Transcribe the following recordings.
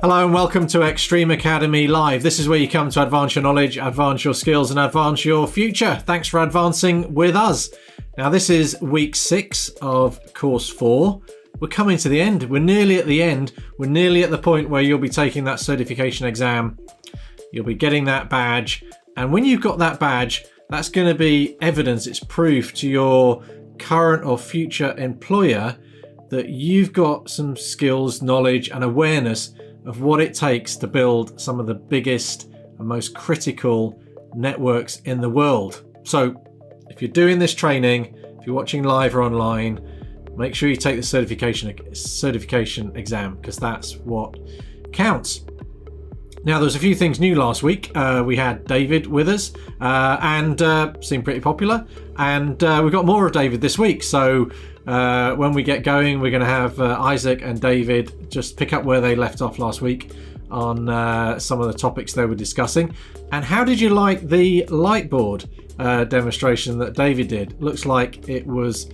Hello and welcome to Extreme Academy Live. This is where you come to advance your knowledge, advance your skills and advance your future. Thanks for advancing with us. Now this is week 6 of course 4. We're coming to the end. We're nearly at the end. We're nearly at the point where you'll be taking that certification exam. You'll be getting that badge. And when you've got that badge, that's going to be evidence, it's proof to your current or future employer that you've got some skills, knowledge and awareness of what it takes to build some of the biggest and most critical networks in the world. So if you're doing this training, if you're watching live or online, make sure you take the certification exam, because that's what counts. Now, there's a few things new last week. We had David with us and seemed pretty popular. And we've got more of David this week. So when we get going, we're going to have Isaac and David just pick up where they left off last week on some of the topics they were discussing. And how did you like the lightboard demonstration that David did? Looks like it was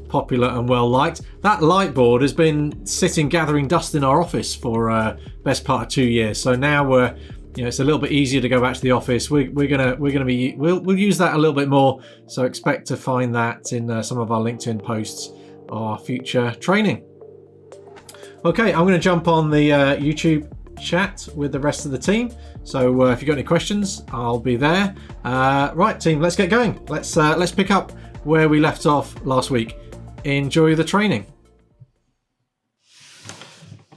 popular and well liked. That lightboard has been sitting gathering dust in our office for best part of 2 years. So now we're, it's a little bit easier to go back to the office. We'll use that a little bit more. So expect to find that in some of our LinkedIn posts, our future training. Okay, I'm going to jump on the YouTube chat with the rest of the team. So if you've got any questions, I'll be there. Right, team, let's get going. Let's pick up where we left off last week. Enjoy the training.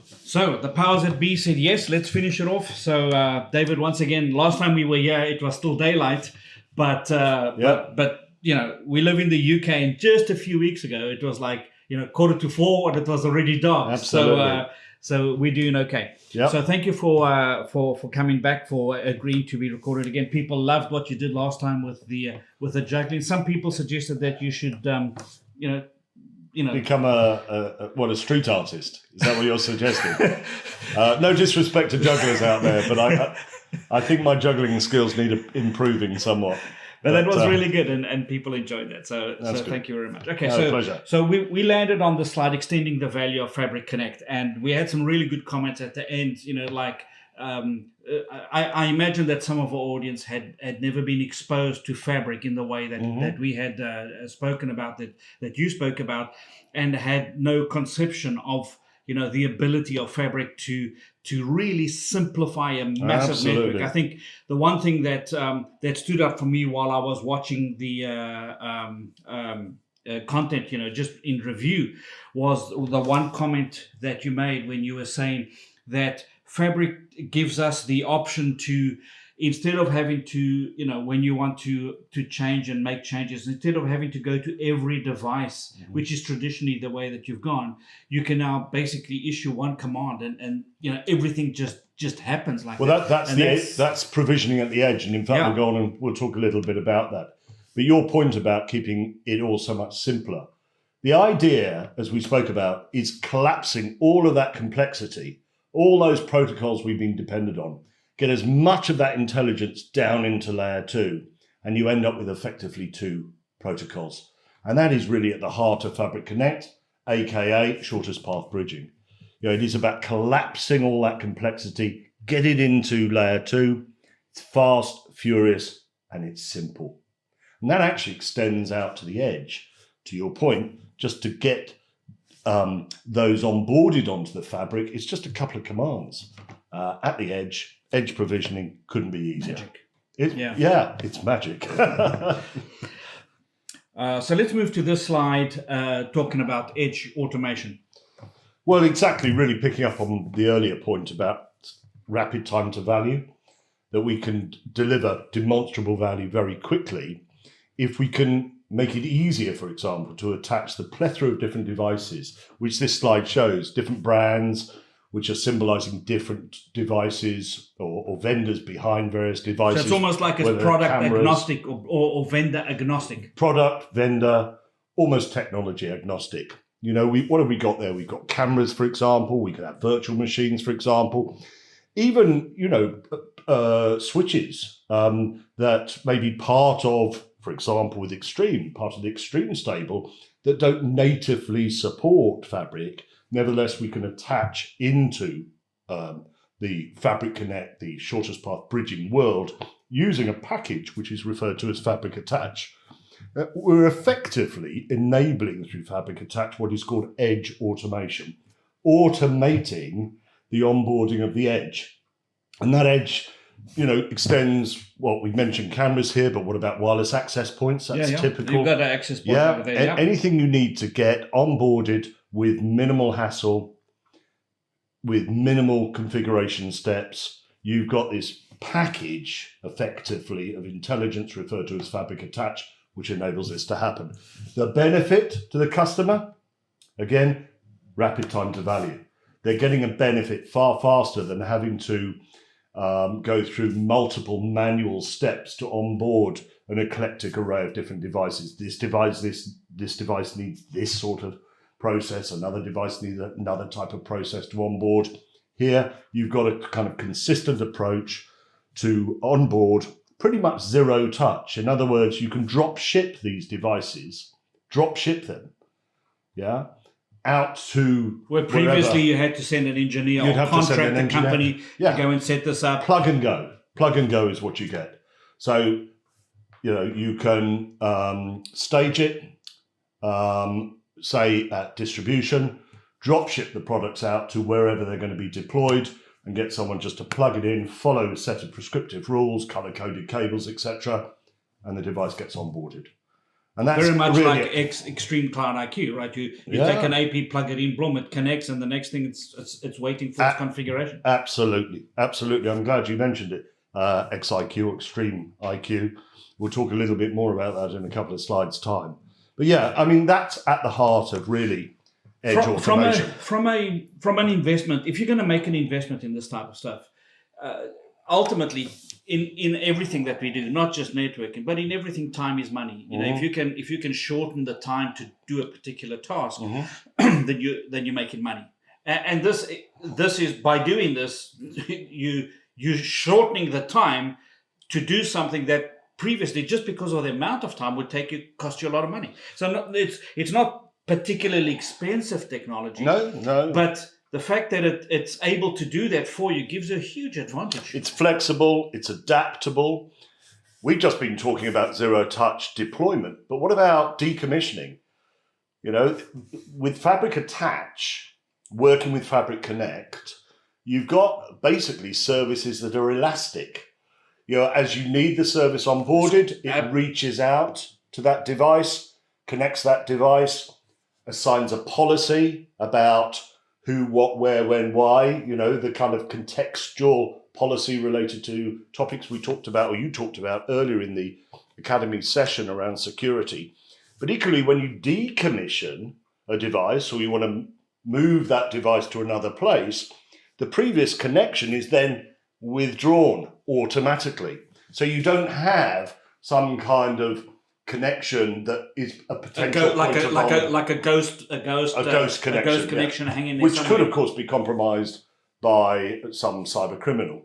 So the powers that be said yes, let's finish it off. So David, once again, last time we were here, it was still daylight, but we live in the UK, and just a few weeks ago, it was like 4:45, and it was already dark. Absolutely. So we're doing okay. Yep. So thank you for coming back, for agreeing to be recorded again. People loved what you did last time with the juggling. Some people suggested that you should become a street artist. Is that what you're suggesting? No disrespect to jugglers out there, but I think my juggling skills need improving somewhat. But that was really good, and people enjoyed that. So thank you very much. Okay, pleasure. So we landed on the slide, extending the value of Fabric Connect, and we had some really good comments at the end. I imagine that some of our audience had never been exposed to Fabric in the way that we had spoken about, that you spoke about, and had no conception of the ability of Fabric to really simplify a massive network. I think the one thing that stood out for me while I was watching the content, just in review, was the one comment that you made when you were saying that Fabric gives us the option to, instead of having to, when you want to change and make changes, instead of having to go to every device, which is traditionally the way that you've gone, you can now basically issue one command and everything just happens like that. That's provisioning at the edge. And in fact, we'll go on and we'll talk a little bit about that. But your point about keeping it all so much simpler, the idea, as we spoke about, is collapsing all of that complexity, all those protocols we've been dependent on, get as much of that intelligence down into layer 2, and you end up with effectively 2 protocols. And that is really at the heart of Fabric Connect, aka shortest path bridging. It is about collapsing all that complexity, get it into layer 2. It's fast, furious, and it's simple. And that actually extends out to the edge, to your point, just to get those onboarded onto the Fabric. It's just a couple of commands at the edge. Edge provisioning couldn't be easier. Magic. It's magic. So let's move to this slide, talking about edge automation. Well, exactly, really picking up on the earlier point about rapid time to value, that we can deliver demonstrable value very quickly if we can make it easier, for example, to attach the plethora of different devices, which this slide shows, different brands, which are symbolizing different devices or vendors behind various devices. So it's almost like it's product agnostic or vendor agnostic. Product, vendor, almost technology agnostic. What have we got there? We've got cameras, for example. We could have virtual machines, for example. Even, switches that may be part of, for example, with Extreme, part of the Extreme stable that don't natively support Fabric. Nevertheless, we can attach into the Fabric Connect, the shortest path bridging world, using a package which is referred to as Fabric Attach, we're effectively enabling through Fabric Attach what is called edge automation, automating the onboarding of the edge. And that edge, extends, well, we mentioned cameras here, but what about wireless access points? That's typical. You've got an access point over there. Anything you need to get onboarded with minimal hassle, with minimal configuration steps. You've got this package, effectively, of intelligence referred to as Fabric Attach, which enables this to happen. The benefit to the customer, again, rapid time to value. They're getting a benefit far faster than having to go through multiple manual steps to onboard an eclectic array of different devices. This device needs this sort of process. Another device needs another type of process to onboard. Here, you've got a kind of consistent approach to onboard, pretty much zero touch. In other words, you can drop ship these devices, out to where previously wherever. You had to send an engineer or contract the company to go and set this up. Plug and go is what you get. So, you can stage it, say at distribution, drop ship the products out to wherever they're going to be deployed and get someone just to plug it in, follow a set of prescriptive rules, color-coded cables, etc., and the device gets onboarded. And that's very much really like Extreme Cloud IQ, right? You take an AP, plug it in, boom, it connects, and the next thing it's waiting for its configuration. Absolutely. I'm glad you mentioned it. XIQ, Extreme IQ. We'll talk a little bit more about that in a couple of slides' time. But that's at the heart of really edge automation. From an investment, if you're going to make an investment in this type of stuff, ultimately, in everything that we do, not just networking, but in everything, time is money. If you can shorten the time to do a particular task, then you're making money. And this is, by doing this, you're shortening the time to do something that previously, just because of the amount of time, would cost you a lot of money. So it's not particularly expensive technology. No. But the fact that it's able to do that for you gives a huge advantage. It's flexible, it's adaptable. We've just been talking about zero-touch deployment, but what about decommissioning? With Fabric Attach, working with Fabric Connect, you've got basically services that are elastic. As you need the service onboarded, it reaches out to that device, connects that device, assigns a policy about who, what, where, when, why, the kind of contextual policy related to topics we talked about, or you talked about earlier in the Academy session around security. But equally, when you decommission a device or you want to move that device to another place, the previous connection is then withdrawn automatically. So you don't have some kind of connection that is a potential a ghost connection hanging there, which could of course be compromised by some cyber criminal.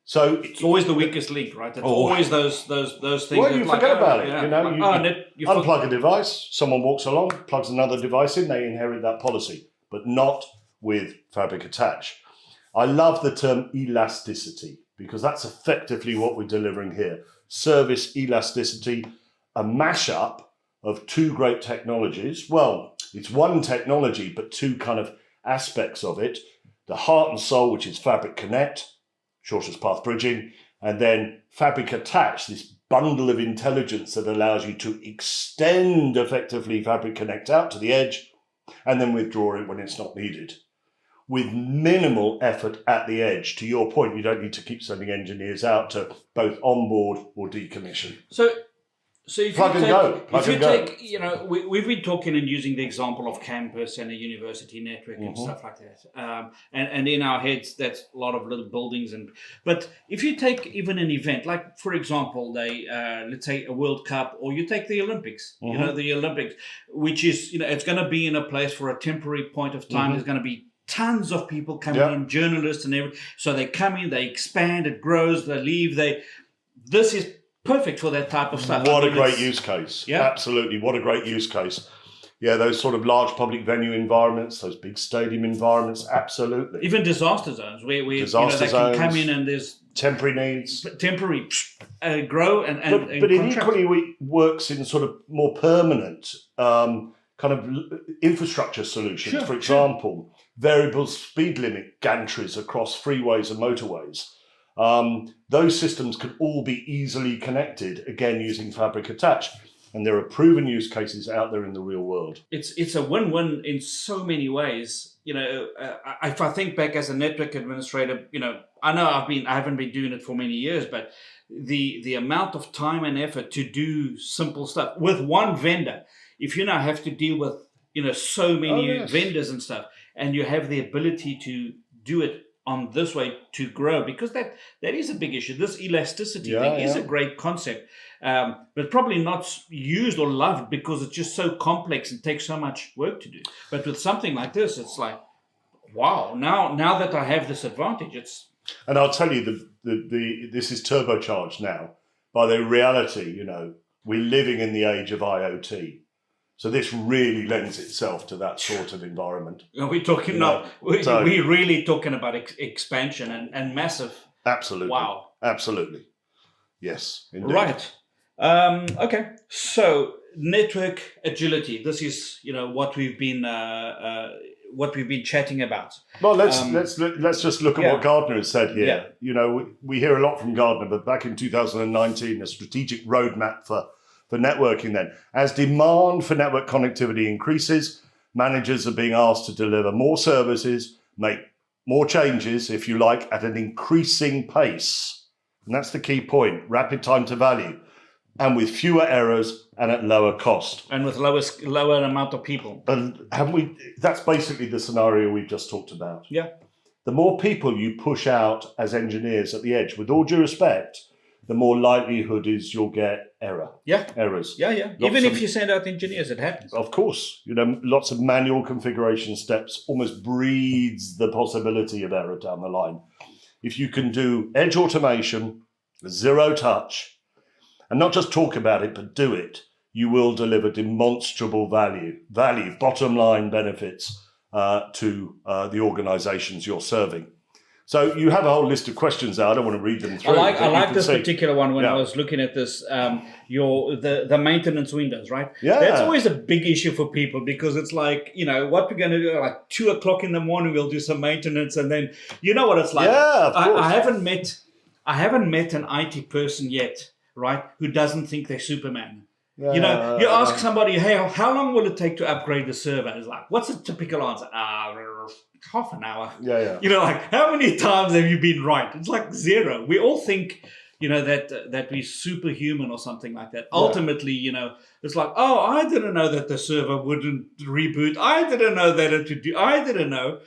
So it's always the weakest link, right? It's always those things. Well, you forget about it. You unplug a device, someone walks along, plugs another device in, they inherit that policy, but not with Fabric Attach. I love the term elasticity because that's effectively what we're delivering here. Service elasticity, a mashup of two great technologies. Well, it's one technology, but two kind of aspects of it. The heart and soul, which is Fabric Connect, shortest path bridging, and then Fabric Attach, this bundle of intelligence that allows you to extend effectively Fabric Connect out to the edge and then withdraw it when it's not needed, with minimal effort at the edge. To your point, you don't need to keep sending engineers out to both onboard or decommission. So if plug you and take, we've been talking and using the example of campus and a university network and stuff like that. And in our heads, that's a lot of little buildings. But if you take even an event, like, for example, let's say a World Cup, or you take the Olympics, the Olympics, which is, it's going to be in a place for a temporary point of time. There's going to be tons of people coming in, journalists and everything. So they come in, they expand, it grows, they leave. This is perfect for that type of stuff. What a great use case. Yeah. Absolutely. What a great use case. Yeah, those sort of large public venue environments, those big stadium environments, absolutely. Even disaster zones where they can come in and there's temporary needs. Temporary grow and but it equally works in sort of more permanent kind of infrastructure solutions. For example, variable speed limit gantries across freeways and motorways. Those systems can all be easily connected, again, using Fabric attached. And there are proven use cases out there in the real world. It's a win-win in so many ways. If I think back as a network administrator, I know I haven't been doing it for many years, but the amount of time and effort to do simple stuff with one vendor, if you now have to deal with so many vendors and stuff, and you have the ability to do it on this way to grow, because that is a big issue. This elasticity thing is a great concept, but probably not used or loved because it's just so complex and takes so much work to do. But with something like this, it's like, wow, now that I have this advantage, it's... And I'll tell you, this is turbocharged now by the reality, we're living in the age of IoT. So this really lends itself to that sort of environment. We're talking we're really talking about expansion and massive. Absolutely. Wow. Absolutely. Yes. Indeed. Right. Okay. So network agility. This is what we've been chatting about. Well, let's just look at what Gartner has said here. Yeah. We hear a lot from Gartner, but back in 2019, a strategic roadmap for networking then. As demand for network connectivity increases, managers are being asked to deliver more services, make more changes, if you like, at an increasing pace. And that's the key point, rapid time to value, and with fewer errors and at lower cost. And with lower amount of people. And that's basically the scenario we've just talked about. Yeah. The more people you push out as engineers at the edge, with all due respect, the more likelihood is you'll get errors. Yeah. Even if you send out engineers, it happens. Of course. Lots of manual configuration steps almost breeds the possibility of error down the line. If you can do edge automation, zero touch, and not just talk about it, but do it, you will deliver demonstrable value, bottom line benefits to the organizations you're serving. So you have a whole list of questions there. I don't want to read them through. I like this particular one when I was looking at this. The maintenance windows, right? Yeah. That's always a big issue for people because it's like, what we're going to do, like 2:00 in the morning, we'll do some maintenance, and then you know what it's like. Yeah, of course. I haven't met an IT person yet, right, who doesn't think they're Superman. You ask somebody, hey, how long will it take to upgrade the server? It's like, what's the typical answer? Half an hour. Yeah. Like, how many times have you been right? It's like zero. We all think, that we're superhuman or something like that. Yeah. Ultimately, it's like, oh, I didn't know that the server wouldn't reboot. I didn't know that it would do. I didn't know.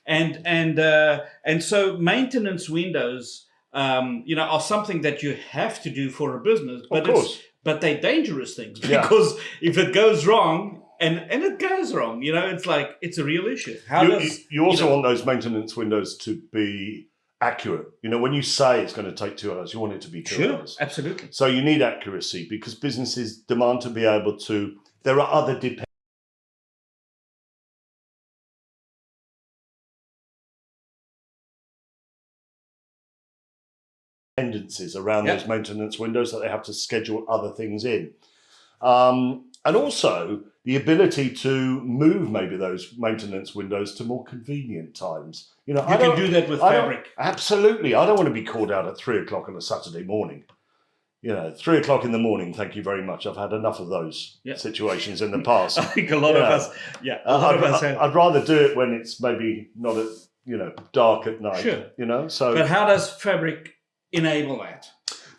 And so maintenance windows, are something that you have to do for a business. But of course. But they're dangerous things because if it goes wrong, and it goes wrong, it's like, it's a real issue. You also want those maintenance windows to be accurate. When you say it's going to take 2 hours, you want it to be 2 hours. Sure, absolutely. So you need accuracy because businesses demand to be able to, there are other dependencies around those maintenance windows that they have to schedule other things in. And also the ability to move maybe those maintenance windows to more convenient times. You can do that with Fabric. Absolutely. I don't want to be called out at 3:00 on a Saturday morning. 3:00 in the morning, thank you very much. I've had enough of those situations in the past. I think a lot of us have. I'd rather do it when it's maybe not at, dark at night. Sure. So. But how does Fabric enable that?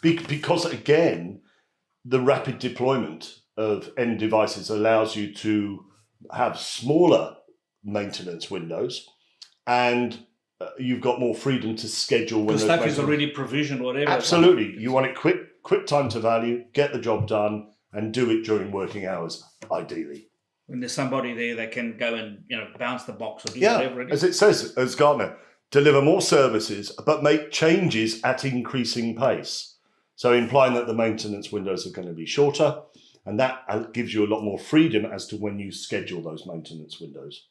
Because again, the rapid deployment of end devices allows you to have smaller maintenance windows, and you've got more freedom to schedule when the stuff is already provisioned, whatever. Absolutely, you want it quick time to value, get the job done, and do it during working hours, ideally. When there's somebody there that can go and bounce the box or do whatever it is. As it says, as Gartner, deliver more services, but make changes at increasing pace. So implying that the maintenance windows are going to be shorter, And that gives you a lot more freedom as to when you schedule those maintenance windows.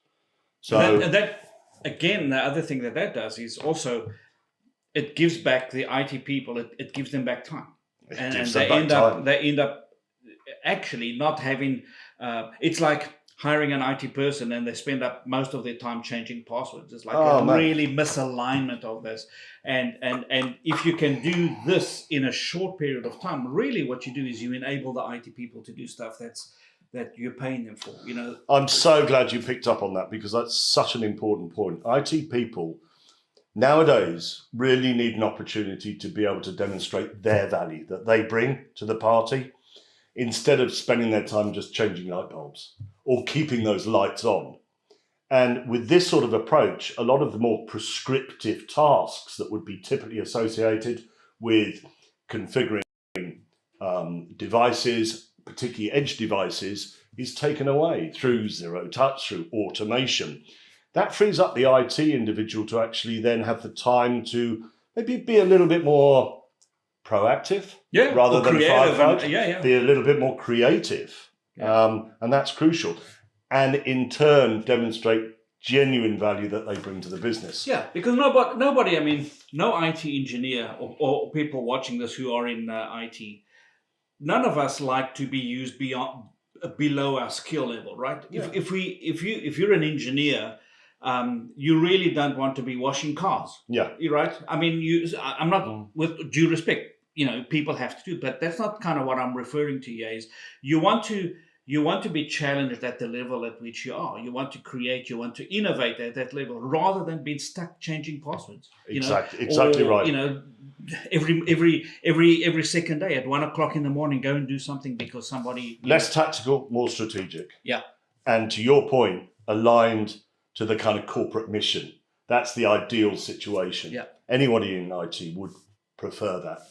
So that again, the other thing that does is also it gives back the IT people. It gives them back time, and they end up actually not having. It's like hiring an IT person and they spend up most of their time changing passwords. It's like really misalignment of this. And if you can do this in a short period of time, really what you do is you enable the IT people to do stuff that you're paying them for. I'm so glad you picked up on that, because that's such an important point. IT people nowadays really need an opportunity to be able to demonstrate their value that they bring to the party, instead of spending their time just changing light bulbs or keeping those lights on. And with this sort of approach, a lot of the more prescriptive tasks that would be typically associated with configuring devices, particularly edge devices, is taken away through zero touch, through automation. That frees up the IT individual to actually then have the time to maybe be a little bit more proactive, rather than firefight, be a little bit more creative. And that's crucial. And in turn, demonstrate genuine value that they bring to the business. Yeah, because nobody, I mean, no IT engineer or people watching this who are in IT, none of us like to be used below our skill level, right? Yeah. If you're an engineer, you really don't want to be washing cars. Yeah. Right? I mean, I'm not, with due respect, people have to do, but that's not kind of what I'm referring to here. Is you want to be challenged at the level at which you are. You want to create, you want to innovate at that level, rather than being stuck changing passwords. Exactly right. Every second day at 1 o'clock in the morning, go and do something because somebody. Less tactical, more strategic. Yeah. And to your point, aligned to the kind of corporate mission. That's the ideal situation. Yeah. Anybody in IT would prefer that.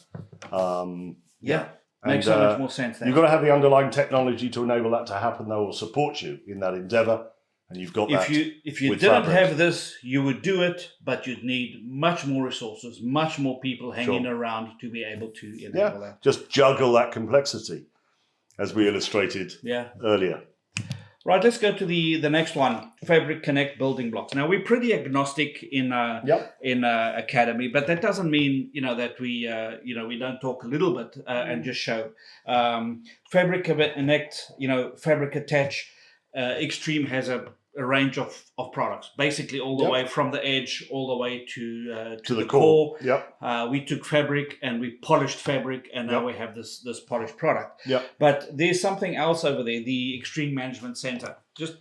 Makes so much more sense. You've got to have the underlying technology to enable that to happen, though, or support you in that endeavor. And you've got that. If you didn't have this, you would do it, but you'd need much more resources, much more people hanging around to be able to enable that. Just juggle that complexity, as we illustrated earlier. Right, let's go to the next one, Fabric Connect building blocks. Now, we're pretty agnostic in Academy, but that doesn't mean that we don't talk a little bit and just show. Fabric Connect, Fabric Attach, Extreme has a range of products, basically all the way from the edge all the way to the core. We took Fabric and we polished Fabric, and now we have this polished product. But there's something else over there, the Extreme Management Center. Just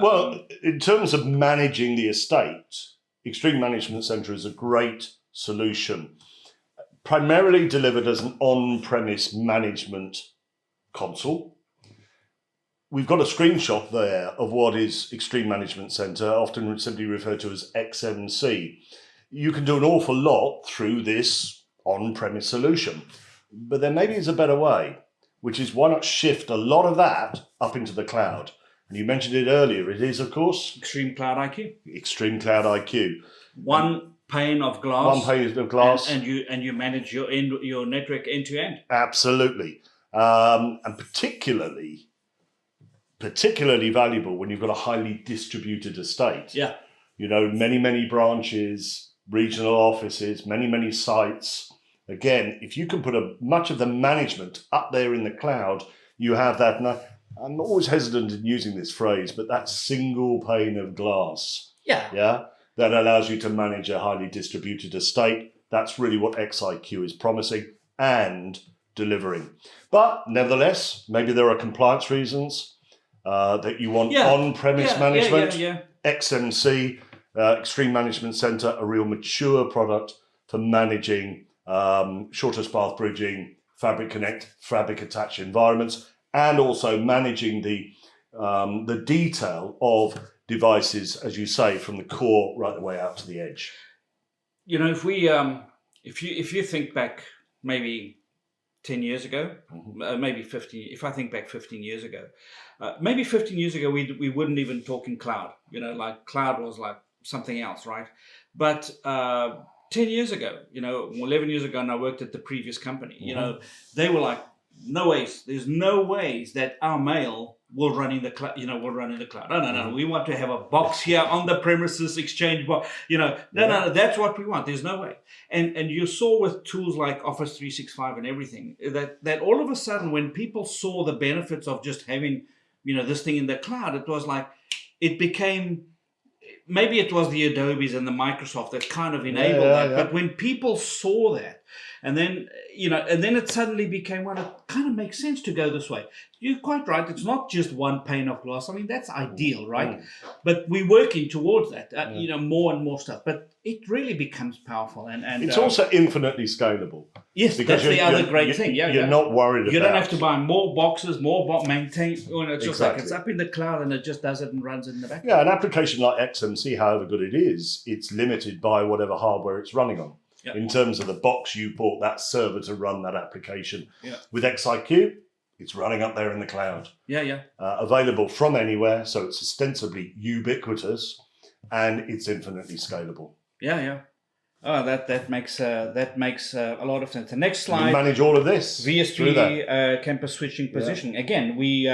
well, in terms of managing the estate, Extreme Management Center is a great solution, primarily delivered as an on-premise management console. We've got a screenshot there of what is Extreme Management Center, often simply referred to as XMC. You can do an awful lot through this on-premise solution, but there maybe is a better way, which is why not shift a lot of that up into the cloud? And you mentioned it earlier. It is, of course, Extreme Cloud IQ. Extreme Cloud IQ. One pane of glass. One pane of glass. And you manage your network end to end. Absolutely. And particularly valuable when you've got a highly distributed estate. Yeah. Many branches, regional offices, many sites. Again, if you can put much of the management up there in the cloud, you have that. And I'm always hesitant in using this phrase, but that single pane of glass. Yeah. That allows you to manage a highly distributed estate. That's really what XIQ is promising and delivering. But nevertheless, maybe there are compliance reasons that you want on-premise management. XMC, Extreme Management Center, a real mature product for managing shortest path bridging, Fabric Connect, Fabric Attach environments, and also managing the detail of devices, as you say, from the core right the way out to the edge. If you think back maybe 10 years ago, maybe 15, if I think back 15 years ago, maybe 15 years ago, we wouldn't even talk in cloud, like cloud was like something else, right? But 10 years ago, 11 years ago, and I worked at the previous company, they were like no ways. There's no ways that our mail will run in the cloud. Will run in the cloud. No. We want to have a box here on the premises, exchange box. No. That's what we want. There's no way. And you saw with tools like Office 365 and everything that all of a sudden, when people saw the benefits of just having this thing in the cloud, it was like it became. Maybe it was the Adobes and the Microsoft that kind of enabled that. Yeah. But when people saw that, and then it suddenly became, well, it kind of makes sense to go this way. You're quite right. It's not just one pane of glass. I mean, that's ideal, right? But we're working towards that, more and more stuff. But it really becomes powerful. And it's also infinitely scalable. Yes, that's the other great thing. You're not worried about it. You don't have to buy more boxes, maintain. It's just like it's up in the cloud and it just does it and runs it in the background. Yeah, an application like XMC, however good it is, it's limited by whatever hardware it's running on. Yep. In terms of the box you bought that server to run that application. Yep. With XIQ, it's running up there in the cloud. Yeah. Available from anywhere, so it's ostensibly ubiquitous, and it's infinitely scalable. Yeah. Oh, that makes a lot of sense. The next slide. You manage all of this. VSP campus switching positioning. Again, we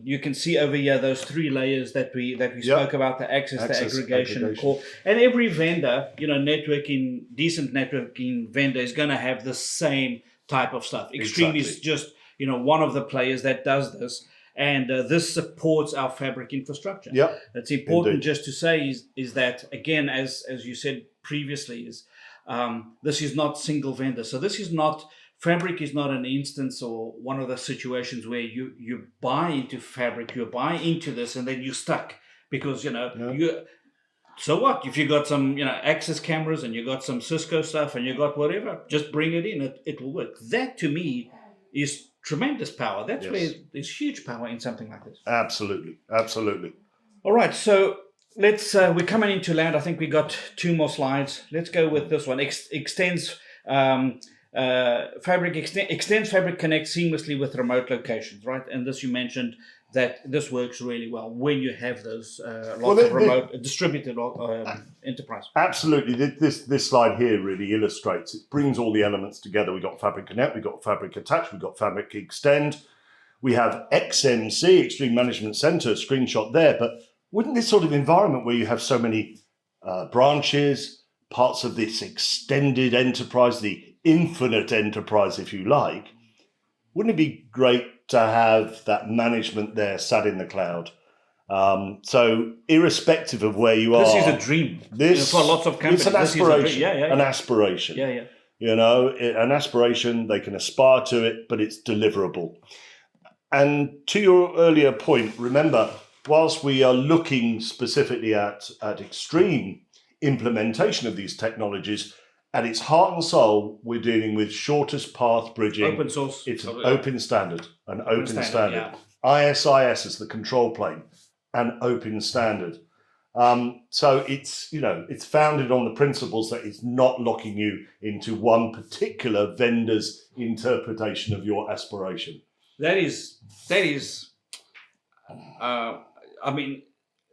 you can see over here those three layers that we spoke about: the access, the aggregation, and core. And every vendor, decent networking vendor is going to have the same type of stuff. Extreme is just one of the players that does this. And this supports our fabric infrastructure. Yeah, it's important just to say is that, again, as you said previously, this is not single vendor. So this is not, fabric is not an instance or one of the situations where you buy into fabric, you buy into this, and then you're stuck because, so what? If you got some, access cameras and you got some Cisco stuff and you got whatever, just bring it in. It will work. That to me is tremendous power. That's where there's huge power in something like this. Absolutely. All right, so let's. We're coming into land. I think we got two more slides. Let's go with this one. Extends Fabric Connect seamlessly with remote locations, right? And this you mentioned that this works really well when you have those lots of remote distributed enterprise. Absolutely. This slide here really illustrates, it brings all the elements together. We've got Fabric Connect, we've got Fabric Attach, we've got Fabric Extend. We have XMC, Extreme Management Center, screenshot there. But wouldn't this sort of environment where you have so many branches, parts of this extended enterprise, the infinite enterprise, if you like, wouldn't it be great to have that management there sat in the cloud? So irrespective of where you are, this is a dream. For lots of companies, it's an aspiration. An aspiration. Yeah. An aspiration. They can aspire to it, but it's deliverable. And to your earlier point, remember, whilst we are looking specifically at extreme implementation of these technologies, at its heart and soul, we're dealing with shortest path bridging. Open source. It's an open standard. Yeah. ISIS is the control plane, an open standard. So it's founded on the principles that it's not locking you into one particular vendor's interpretation of your aspiration. That is.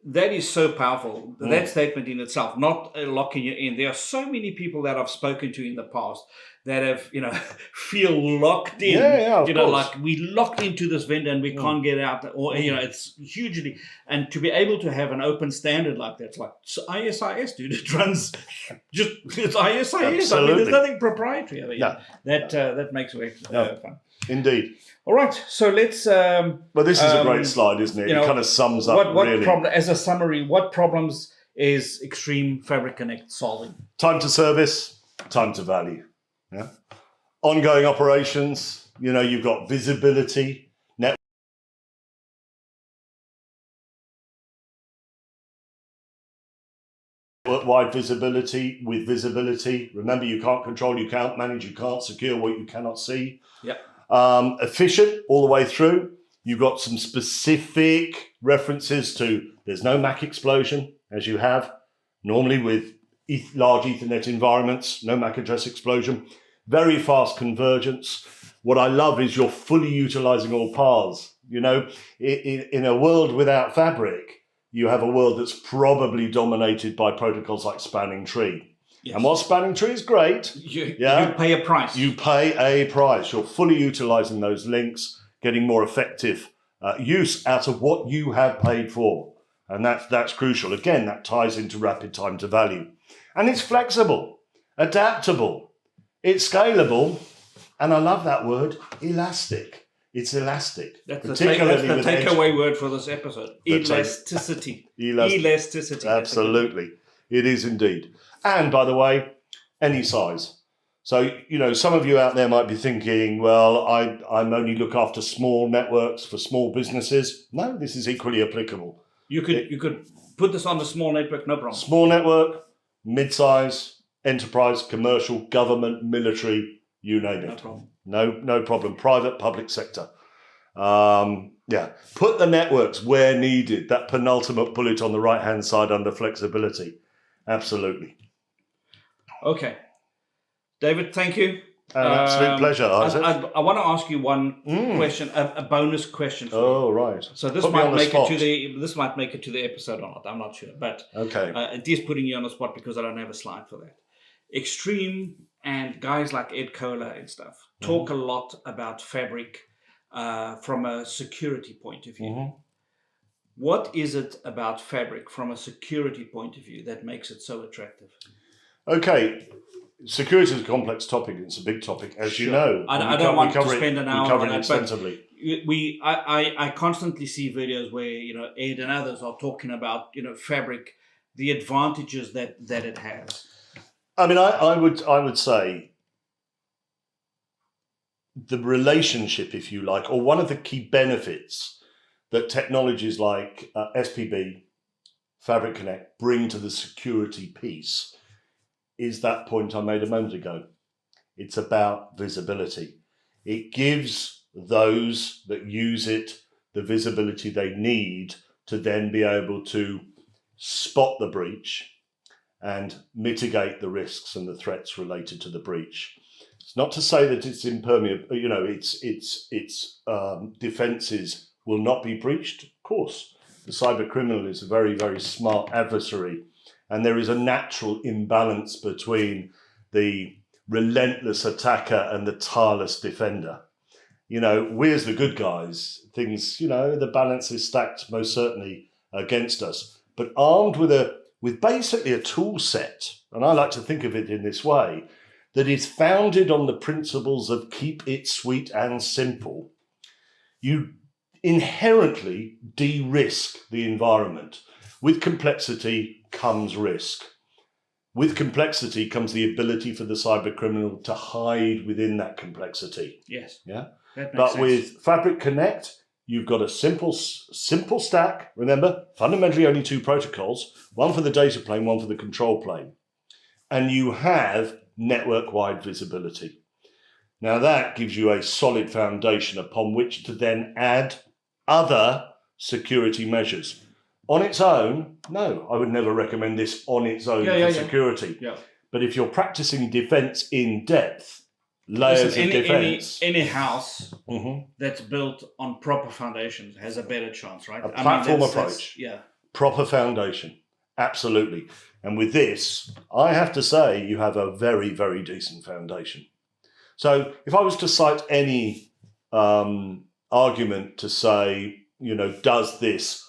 That is so powerful. That statement in itself, not locking you in. There are so many people that I've spoken to in the past that have, feel locked in. Like we locked into this vendor and we can't get out. Or, it's hugely. And to be able to have an open standard like that, it's like ISIS, dude. It runs it's ISIS. Absolutely. I mean, there's nothing proprietary. That makes it fun. Indeed. All right, so let's. But this is a great slide, isn't it? It kind of sums up really. As a summary, what problems is Extreme Fabric Connect solving? Time to service, time to value. Yeah. Ongoing operations. You've got visibility, network-wide visibility with visibility. Remember, you can't control, you can't manage, you can't secure what you cannot see. Yep. Efficient all the way through. You've got some specific references to there's no MAC explosion, as you have normally with large Ethernet environments, no MAC address explosion. Very fast convergence. What I love is you're fully utilizing all paths. In a world without fabric, you have a world that's probably dominated by protocols like spanning tree. Yes. And while spanning tree is great, you pay a price. You pay a price. You're fully utilizing those links, getting more effective use out of what you have paid for. And that's crucial. Again, that ties into rapid time to value. And it's flexible, adaptable, it's scalable, and I love that word, elastic. It's elastic. That's the takeaway word for this episode. Elasticity. Elasticity. Absolutely. It is indeed. And by the way, any size. So, some of you out there might be thinking, well, I'm only look after small networks for small businesses. No, this is equally applicable. You could put this on a small network, no problem. Small network, mid-size, enterprise, commercial, government, military, you name it. No problem. No problem. Private, public sector. Put the networks where needed. That penultimate bullet on the right-hand side under flexibility. Absolutely. Okay. David, thank you. An absolute pleasure, Isaac. I want to ask you one question, a bonus question for you. Oh, right. So this might make it to the episode or not. I'm not sure, but okay. It is putting you on the spot because I don't have a slide for that. Extreme and guys like Ed Kohler and stuff talk a lot about Fabric from a security point of view. Mm-hmm. What is it about Fabric from a security point of view that makes it so attractive? Okay. Security is a complex topic. It's a big topic, as you know. I don't want to spend an hour we cover on it that, extensively. I constantly see videos where Ed and others are talking about Fabric, the advantages that it has. I mean, I would say the relationship, if you like, or one of the key benefits that technologies like SPB, Fabric Connect bring to the security piece is that point I made a moment ago. It's about visibility. It gives those that use it the visibility they need to then be able to spot the breach and mitigate the risks and the threats related to the breach. It's not to say that it's impermeable, its defenses will not be breached. Of course, the cyber criminal is a very, very smart adversary. And there is a natural imbalance between the relentless attacker and the tireless defender. We as the good guys, things, the balance is stacked most certainly against us. But armed with basically a tool set, and I like to think of it in this way, that is founded on the principles of keep it sweet and simple, you inherently de-risk the environment. With complexity comes risk. With complexity comes the ability for the cyber criminal to hide within that complexity. Yes. Yeah. That makes but sense. with Fabric Connect, you've got a simple stack. Remember, fundamentally only two protocols, one for the data plane, one for the control plane. And you have network-wide visibility. Now that gives you a solid foundation upon which to then add other security measures. On its own, no, I would never recommend this on its own for security. Yeah. But if you're practicing defense in depth, layers of defense. Any house that's built on proper foundations has a better chance, right? A platform approach. Yeah. Proper foundation. Absolutely. And with this, I have to say you have a very, very decent foundation. So if I was to cite any argument to say, does this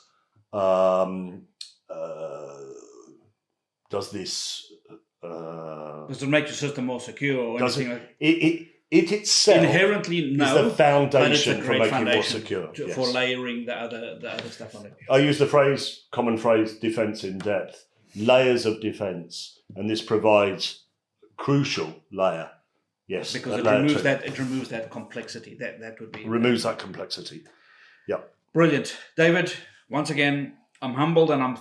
does it make your system more secure or anything like it itself inherently no, is the foundation for making it more secure. For layering the other stuff on it. I use the common phrase, defense in depth, layers of defense, and this provides crucial layer. Yes, because it removes that complexity. That would be removes that complexity. Yeah. Brilliant, David. Once again, I'm humbled and I'm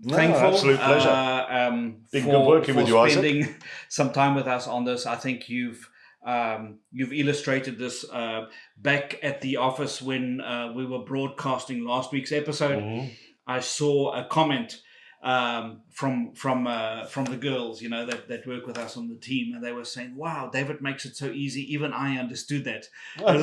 thankful. Absolute pleasure. Been good working with you, Isaac. Spending some time with us on this. I think you've illustrated this back at the office when we were broadcasting last week's episode. I saw a comment from the girls, that work with us on the team, and they were saying, "Wow, David makes it so easy. Even I understood that." Okay.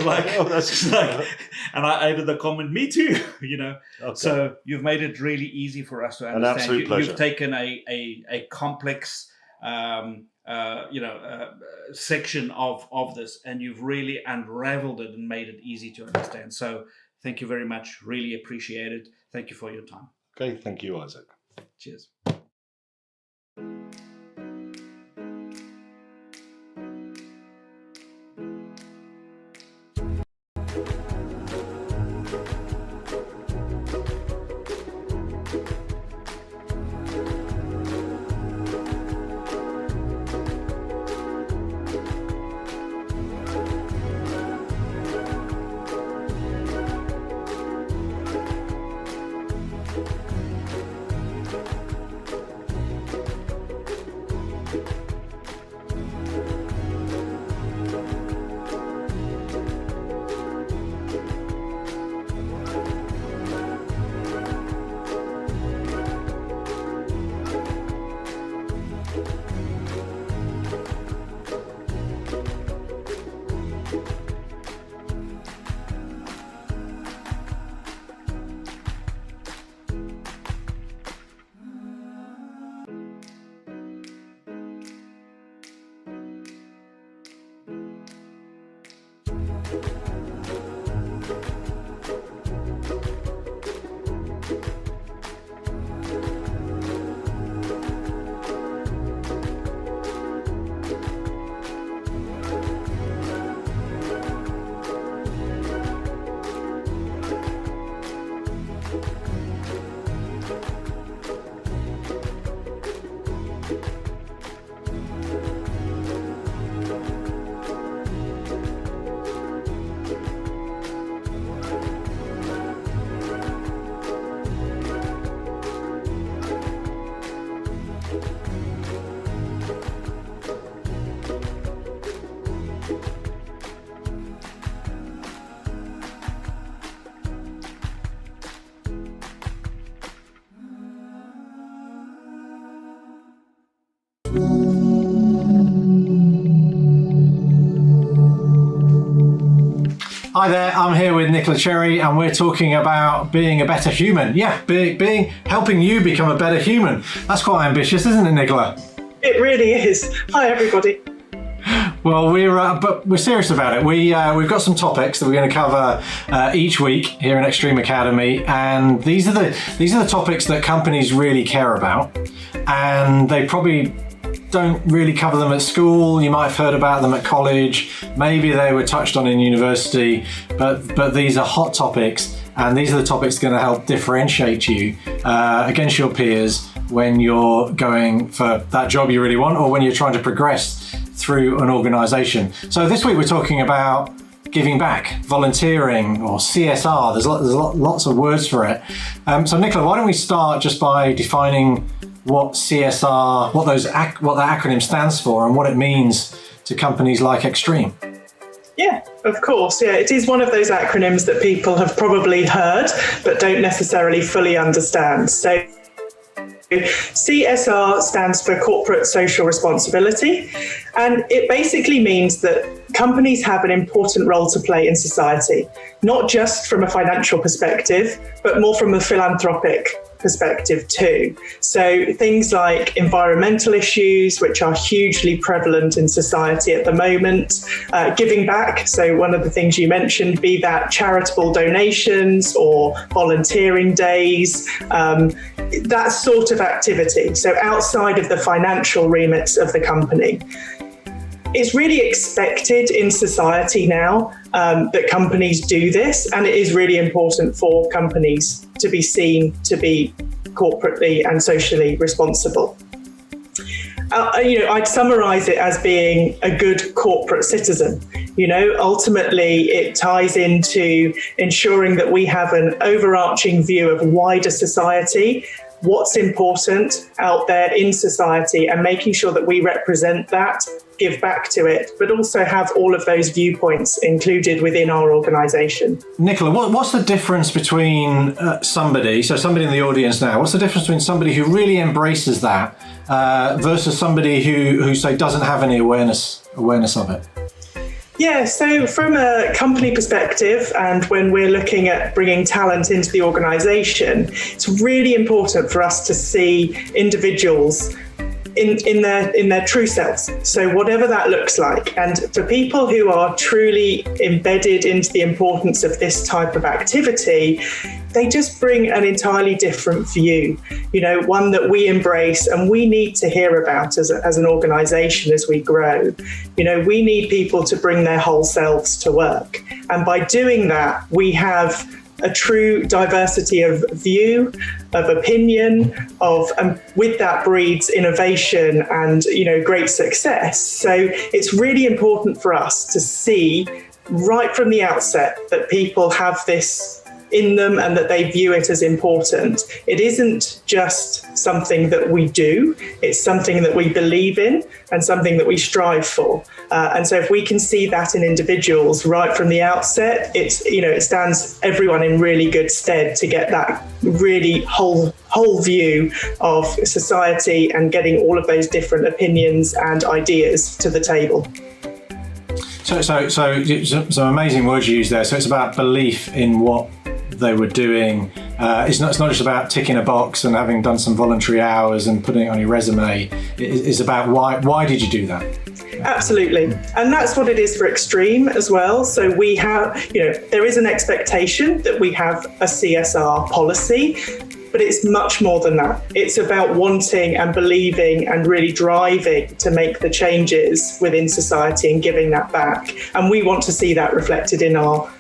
It's like, and I added the comment, "Me too." Okay. So you've made it really easy for us to understand. An absolute pleasure. You've taken a complex section of this, and you've really unraveled it and made it easy to understand. So thank you very much. Really appreciate it. Thank you for your time. Okay, thank you, Isaac. Cheers. Hi there, I'm here with Nicola Cherry and we're talking about being a better human. Yeah, helping you become a better human. That's quite ambitious, isn't it, Nicola? It really is. Hi, everybody. Well, we're serious about it. We've got some topics that we're going to cover each week here in Extreme Academy, and these are the topics that companies really care about, and they probably don't really cover them at school. You might have heard about them at college. Maybe they were touched on in university, but these are hot topics, and these are the topics going to help differentiate you against your peers when you're going for that job you really want, or when you're trying to progress through an organization. So this week we're talking about giving back, volunteering, or CSR. There's lots of words for it. So Nicola, why don't we start just by defining what CSR, what that acronym stands for, and what it means to companies like Extreme. Yeah, of course. Yeah, it is one of those acronyms that people have probably heard but don't necessarily fully understand. So CSR stands for Corporate Social Responsibility, and it basically means that companies have an important role to play in society, not just from a financial perspective, but more from a philanthropic perspective too. So things like environmental issues, which are hugely prevalent in society at the moment, giving back. So one of the things you mentioned, be that charitable donations or volunteering days, that sort of activity. So outside of the financial remits of the company. It's really expected in society now that companies do this, and it is really important for companies to be seen to be corporately and socially responsible. I'd summarize it as being a good corporate citizen. Ultimately, it ties into ensuring that we have an overarching view of wider society, what's important out there in society, and making sure that we represent that, give back to it, but also have all of those viewpoints included within our organisation. Nicola, what's the difference between somebody in the audience now, what's the difference between somebody who really embraces that versus somebody who say doesn't have any awareness of it? Yeah, so from a company perspective, and when we're looking at bringing talent into the organisation, it's really important for us to see individuals in their true selves. So whatever that looks like. And for people who are truly embedded into the importance of this type of activity, they just bring an entirely different view, one that we embrace and we need to hear about as an organization as we grow. We need people to bring their whole selves to work. And by doing that, we have a true diversity of view, of opinion, and with that breeds innovation and, great success. So it's really important for us to see right from the outset that people have this in them and that they view it as important. It isn't just something that we do, it's something that we believe in and something that we strive for. And so if we can see that in individuals right from the outset, it stands everyone in really good stead to get that really whole view of society and getting all of those different opinions and ideas to the table. So some amazing words you use there. So it's about belief in what they were doing. It's not just about ticking a box and having done some voluntary hours and putting it on your resume. It's about why did you do that? Absolutely. And that's what it is for Extreme as well. So we have, there is an expectation that we have a CSR policy, but it's much more than that. It's about wanting and believing and really driving to make the changes within society and giving that back. And we want to see that reflected in our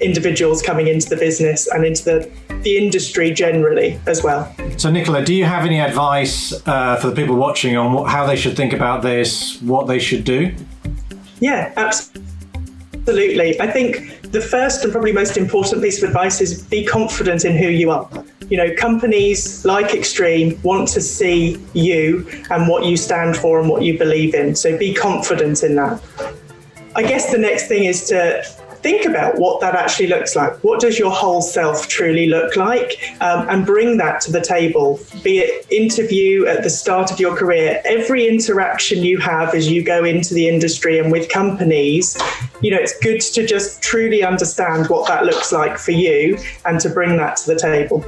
individuals coming into the business and into the industry generally as well. So Nicola, do you have any advice for the people watching on how they should think about this, what they should do? Yeah, absolutely. I think the first and probably most important piece of advice is be confident in who you are. Companies like Extreme want to see you and what you stand for and what you believe in. So be confident in that. I guess the next thing is to think about what that actually looks like. What does your whole self truly look like? And bring that to the table, be it interview at the start of your career, every interaction you have as you go into the industry and with companies, it's good to just truly understand what that looks like for you and to bring that to the table.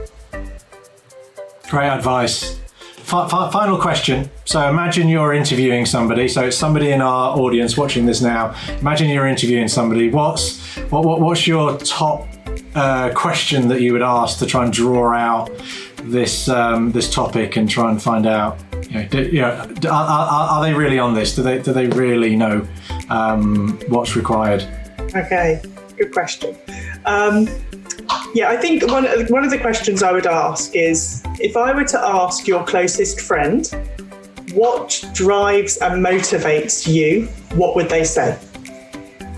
Great advice. Final question. So imagine you're interviewing somebody. So it's somebody in our audience watching this now. Imagine you're interviewing somebody. What's your top question that you would ask to try and draw out this topic and try and find out? Are they really on this? Do they really know what's required? Okay, good question. Yeah, I think one of the questions I would ask is, if I were to ask your closest friend, what drives and motivates you, what would they say?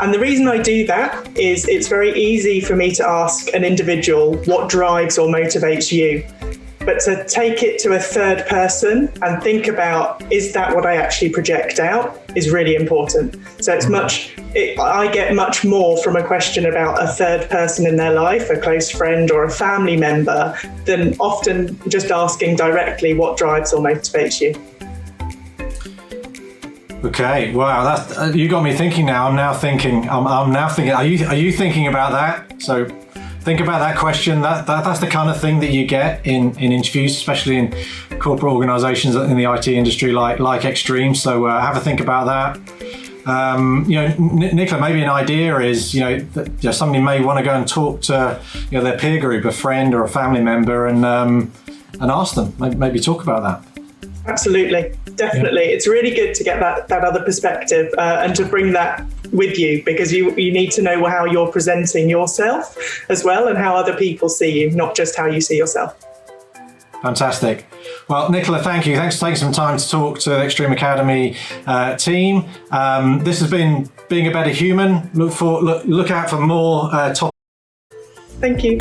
And the reason I do that is it's very easy for me to ask an individual what drives or motivates you. But to take it to a third person and think about, is that what I actually project out, is really important. So I get much more from a question about a third person in their life, a close friend or a family member, than often just asking directly what drives or motivates you. Okay, wow, you got me thinking now. I'm now thinking. Are you thinking about that? So think about that question. That's the kind of thing that you get in interviews, especially in corporate organisations in the IT industry like Extreme. So have a think about that. Nicola, maybe an idea is that somebody may want to go and talk to their peer group, a friend or a family member, and ask them. Maybe talk about that. Absolutely, definitely. Yeah. It's really good to get that other perspective and to bring that with you, because you need to know how you're presenting yourself as well and how other people see you, not just how you see yourself. Fantastic. Well, Nicola, thank you. Thanks for taking some time to talk to the Extreme Academy team. This has been Being a Better Human. Look out for more topics. Thank you.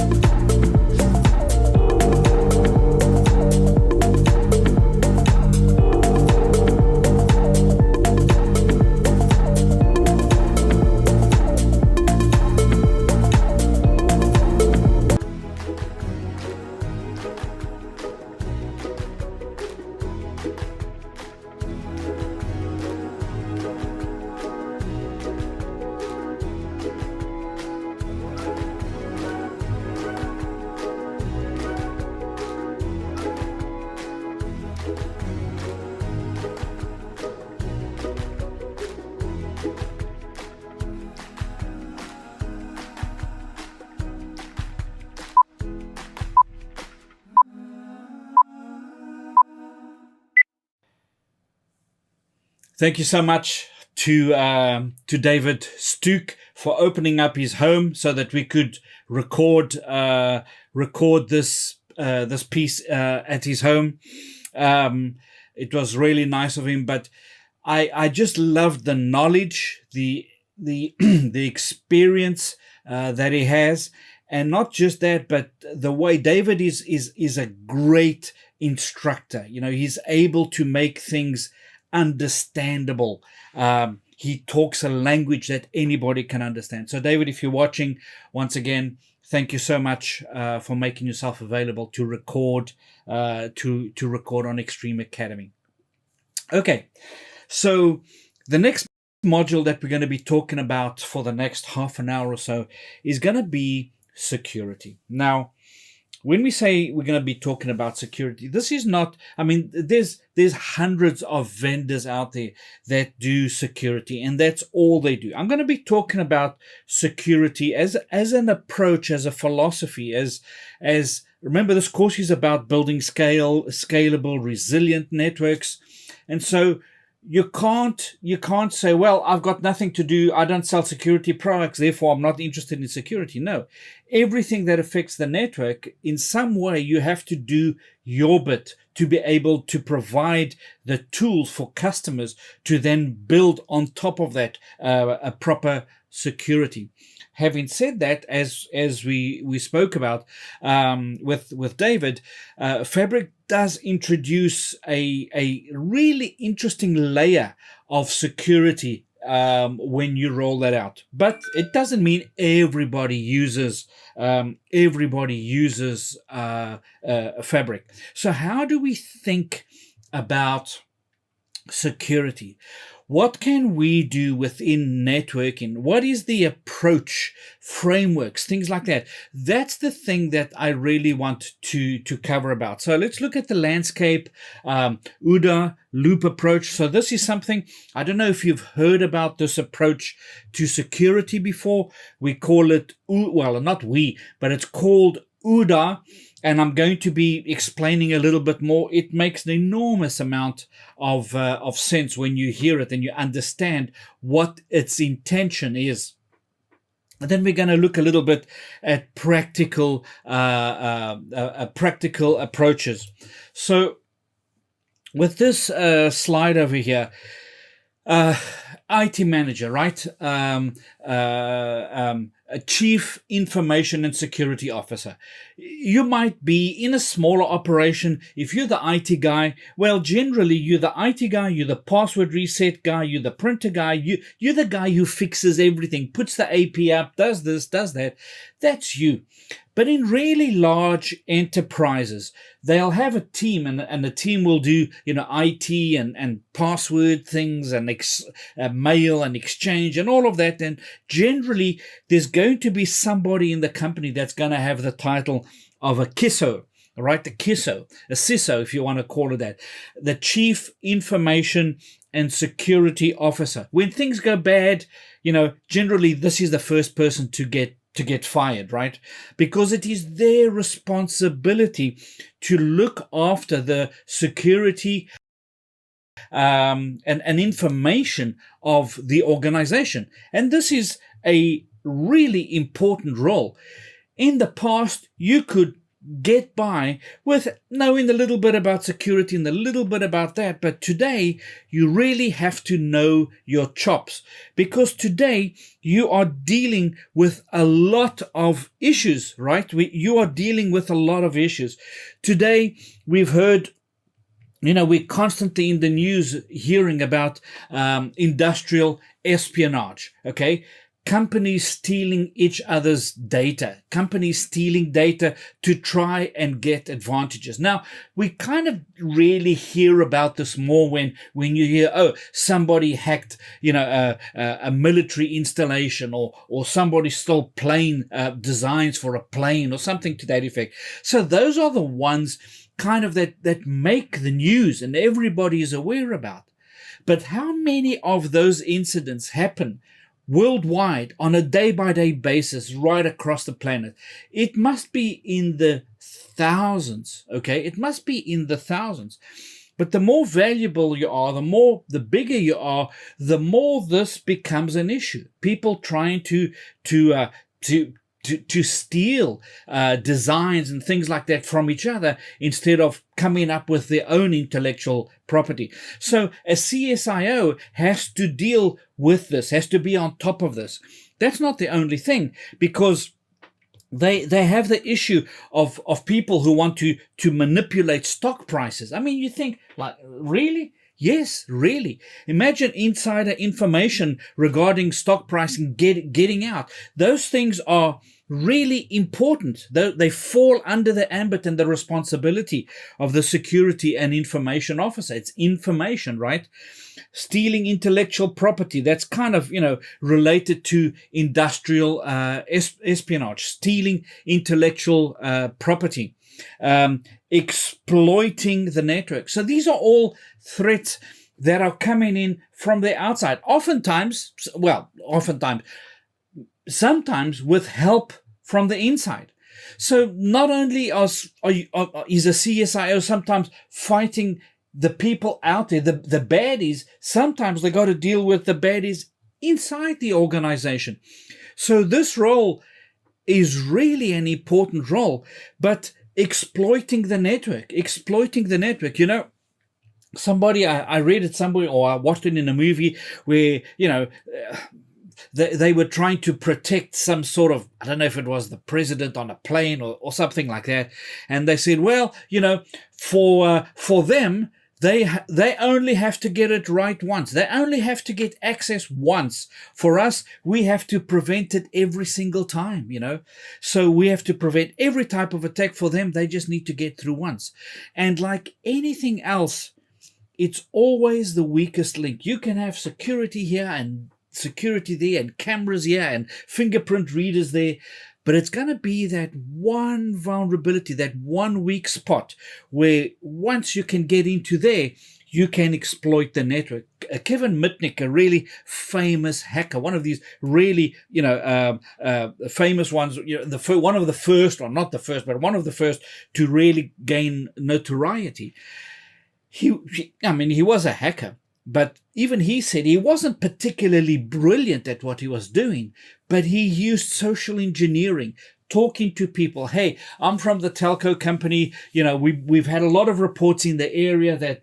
Thank you so much to David Stook for opening up his home so that we could record this this piece at his home. It was really nice of him, but I just loved the knowledge, the the experience that he has, and not just that, but the way David is a great instructor. You know, he's able to make things understandable. He talks a language that anybody can understand. So, David, if you're watching, once again, thank you so much for making yourself available to record to record on Extreme Academy. Okay, so the next module that we're going to be talking about for the next half an hour or so is going to be security. Now, when we say we're going to be talking about security, this is not, I mean, there's hundreds of vendors out there that do security, and that's all they do. I'm going to be talking about security as an approach, as a philosophy, as remember, this course is about building scalable, resilient networks. And so you can't say, well, I've got nothing to do. I don't sell security products, therefore I'm not interested in security. No, everything that affects the network, in some way, you have to do your bit to be able to provide the tools for customers to then build on top of that a proper security. Having said that, as we spoke about with David, Fabric does introduce a really interesting layer of security when you roll that out. But it doesn't mean everybody uses Fabric. So how do we think about security? What can we do within networking? What is the approach, frameworks, things like that? That's the thing that I really want to cover about. So let's look at the landscape, OODA Loop approach. So this is something, I don't know if you've heard about this approach to security before. We call it, well, not we, but it's called OODA. And I'm going to be explaining a little bit more. It makes an enormous amount of sense when you hear it and you understand what its intention is. And then we're going to look a little bit at practical approaches. So with this slide over here, IT manager, right? A chief information and security officer. You might be in a smaller operation. If you're the IT guy, well, generally you're the IT guy, you're the password reset guy, you're the printer guy, you're the guy who fixes everything, puts the AP up, does this, does that. That's you. But in really large enterprises, they'll have a team, and the team will do, IT and password things and mail and exchange and all of that. And generally, there's going to be somebody in the company that's going to have the title of a CISO, right? The CISO, a CISO, if you want to call it that, the Chief Information and Security Officer. When things go bad, generally this is the first person to get fired, right? Because it is their responsibility to look after the security and information of the organization. And this is a really important role. In the past, you could get by with knowing a little bit about security and a little bit about that. But today, you really have to know your chops, because today you are dealing with a lot of issues, right? You are dealing with a lot of issues. Today, we've heard, we're constantly in the news hearing about industrial espionage, okay? Companies stealing each other's data, companies stealing data to try and get advantages. Now, we kind of really hear about this more when you hear, somebody hacked, a military installation, or somebody stole plane designs for a plane or something to that effect. So those are the ones kind of that make the news and everybody is aware about. But how many of those incidents happen worldwide on a day-by-day basis right across the planet? It must be in the thousands, okay? It must be in the thousands. But the more valuable you are, the bigger you are, the more this becomes an issue. People trying to steal designs and things like that from each other instead of coming up with their own intellectual property. So a CSIO has to deal with this, has to be on top of this. That's not the only thing, because they have the issue of people who want to manipulate stock prices. I mean, you think, like, really? Yes, really. Imagine insider information regarding stock pricing getting out. Those things are really important. They fall under the ambit and the responsibility of the security and information officer. It's information, right? Stealing intellectual property, that's kind of, related to industrial espionage, stealing intellectual property, exploiting the network. So these are all threats that are coming in from the outside. Sometimes with help from the inside. So not only is a CSIO sometimes fighting the people out there, the baddies, sometimes they got to deal with the baddies inside the organization. So this role is really an important role, but exploiting the network, somebody, I read it somewhere, or I watched it in a movie where, they were trying to protect some sort of, I don't know if it was the president on a plane or something like that. And they said, well, for them, they only have to get it right once. They only have to get access once. For us, we have to prevent it every single time, So we have to prevent every type of attack. For them, they just need to get through once. And like anything else, it's always the weakest link. You can have security here and security there and cameras here and fingerprint readers there, but it's going to be that one vulnerability, that one weak spot where once you can get into there, you can exploit the network. Kevin Mitnick, a really famous hacker, one of these really, famous ones, one of the first, or not the first, but one of the first to really gain notoriety. He was a hacker, but even he said he wasn't particularly brilliant at what he was doing, but he used social engineering, talking to people. Hey, I'm from the telco company. We've had a lot of reports in the area that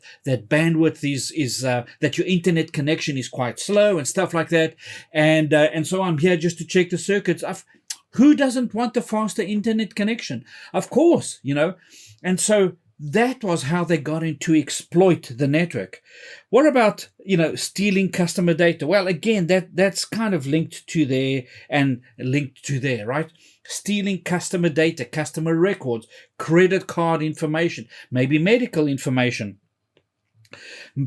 bandwidth is that your internet connection is quite slow and stuff like that. And so I'm here just to check the circuits. Who doesn't want a faster internet connection? Of course, And so that was how they got in to exploit the network. What about, stealing customer data? Well, again, that's kind of linked to there, right? Stealing customer data, customer records, credit card information, maybe medical information.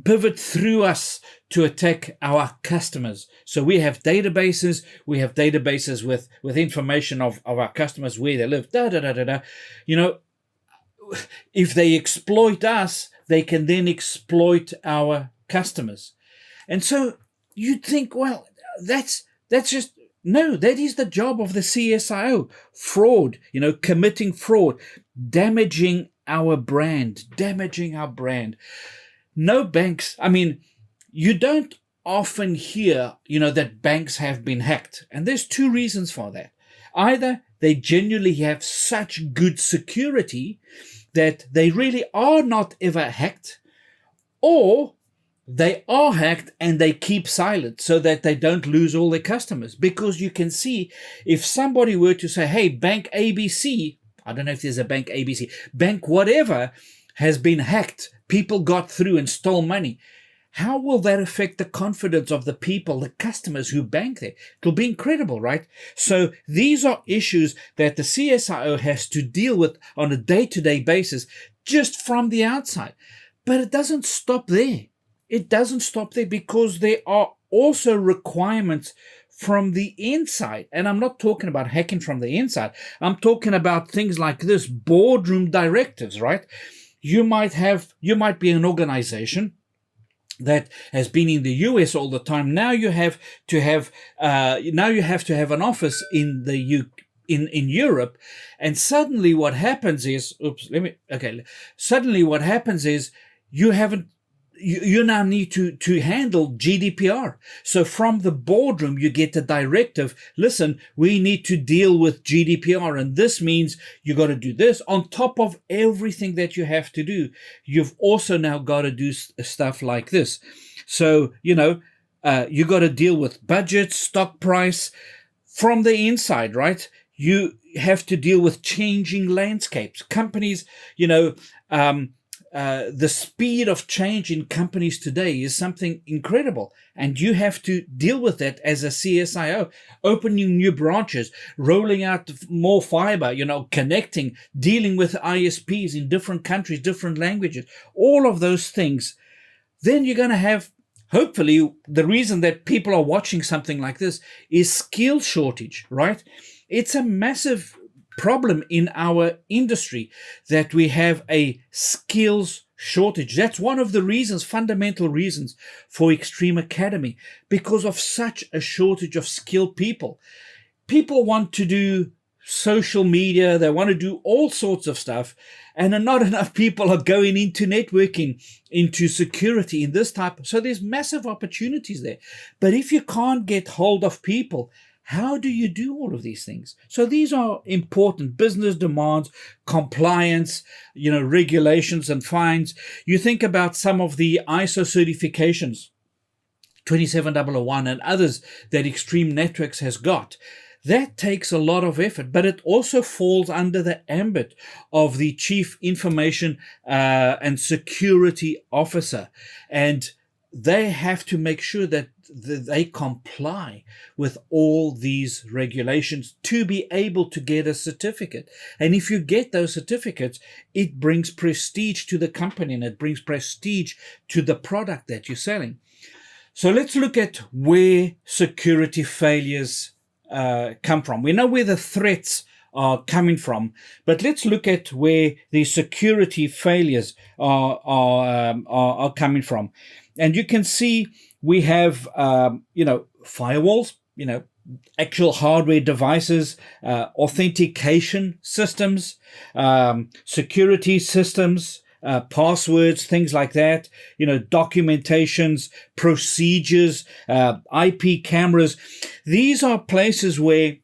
Pivot through us to attack our customers. So we have databases with information of our customers, where they live, If they exploit us, they can then exploit our customers. And so you'd think, well, that's just, no, that is the job of the CSIO. Fraud, committing fraud, damaging our brand. No banks, you don't often hear, that banks have been hacked. And there's two reasons for that. Either they genuinely have such good security that they really are not ever hacked, or they are hacked and they keep silent so that they don't lose all their customers. Because you can see, if somebody were to say, hey, Bank ABC, I don't know if there's a Bank ABC, Bank whatever has been hacked, people got through and stole money. How will that affect the confidence of the people, the customers who bank there? It'll be incredible, right? So these are issues that the CSIO has to deal with on a day-to-day basis, just from the outside. But it doesn't stop there. Because there are also requirements from the inside. And I'm not talking about hacking from the inside. I'm talking about things like this, boardroom directives, right? You might be an organization that has been in the US all the time. Now you have to have an office in the in Europe, and suddenly what happens is you now need to handle GDPR. So from the boardroom, you get a directive. Listen, we need to deal with GDPR. And this means you got to do this on top of everything that you have to do. You've also now got to do stuff like this. So, you got to deal with budget, stock price from the inside, right? You have to deal with changing landscapes. Companies, the speed of change in companies today is something incredible. And you have to deal with that as a CSIO, opening new branches, rolling out more fiber, connecting, dealing with ISPs in different countries, different languages, all of those things. Then you're going to have, hopefully, the reason that people are watching something like this is skill shortage, right? It's a massive problem in our industry that we have a skills shortage. That's one of the reasons, fundamental reasons for Extreme Academy, because of such a shortage of skilled people. People want to do social media, they want to do all sorts of stuff, and not enough people are going into networking, into security, in this type. So there's massive opportunities there. But if you can't get hold of people, how do you do all of these things? So these are important business demands, compliance, regulations and fines. You think about some of the ISO certifications, 27001 and others that Extreme Networks has got. That takes a lot of effort, but it also falls under the ambit of the Chief Information and Security Officer. And they have to make sure that they comply with all these regulations to be able to get a certificate. And if you get those certificates, it brings prestige to the company and it brings prestige to the product that you're selling. So let's look at where security failures come from. We know where the threats are coming from, but let's look at where the security failures are coming from. And you can see we have, firewalls, actual hardware devices, authentication systems, security systems, passwords, things like that, documentations, procedures, IP cameras. These are places where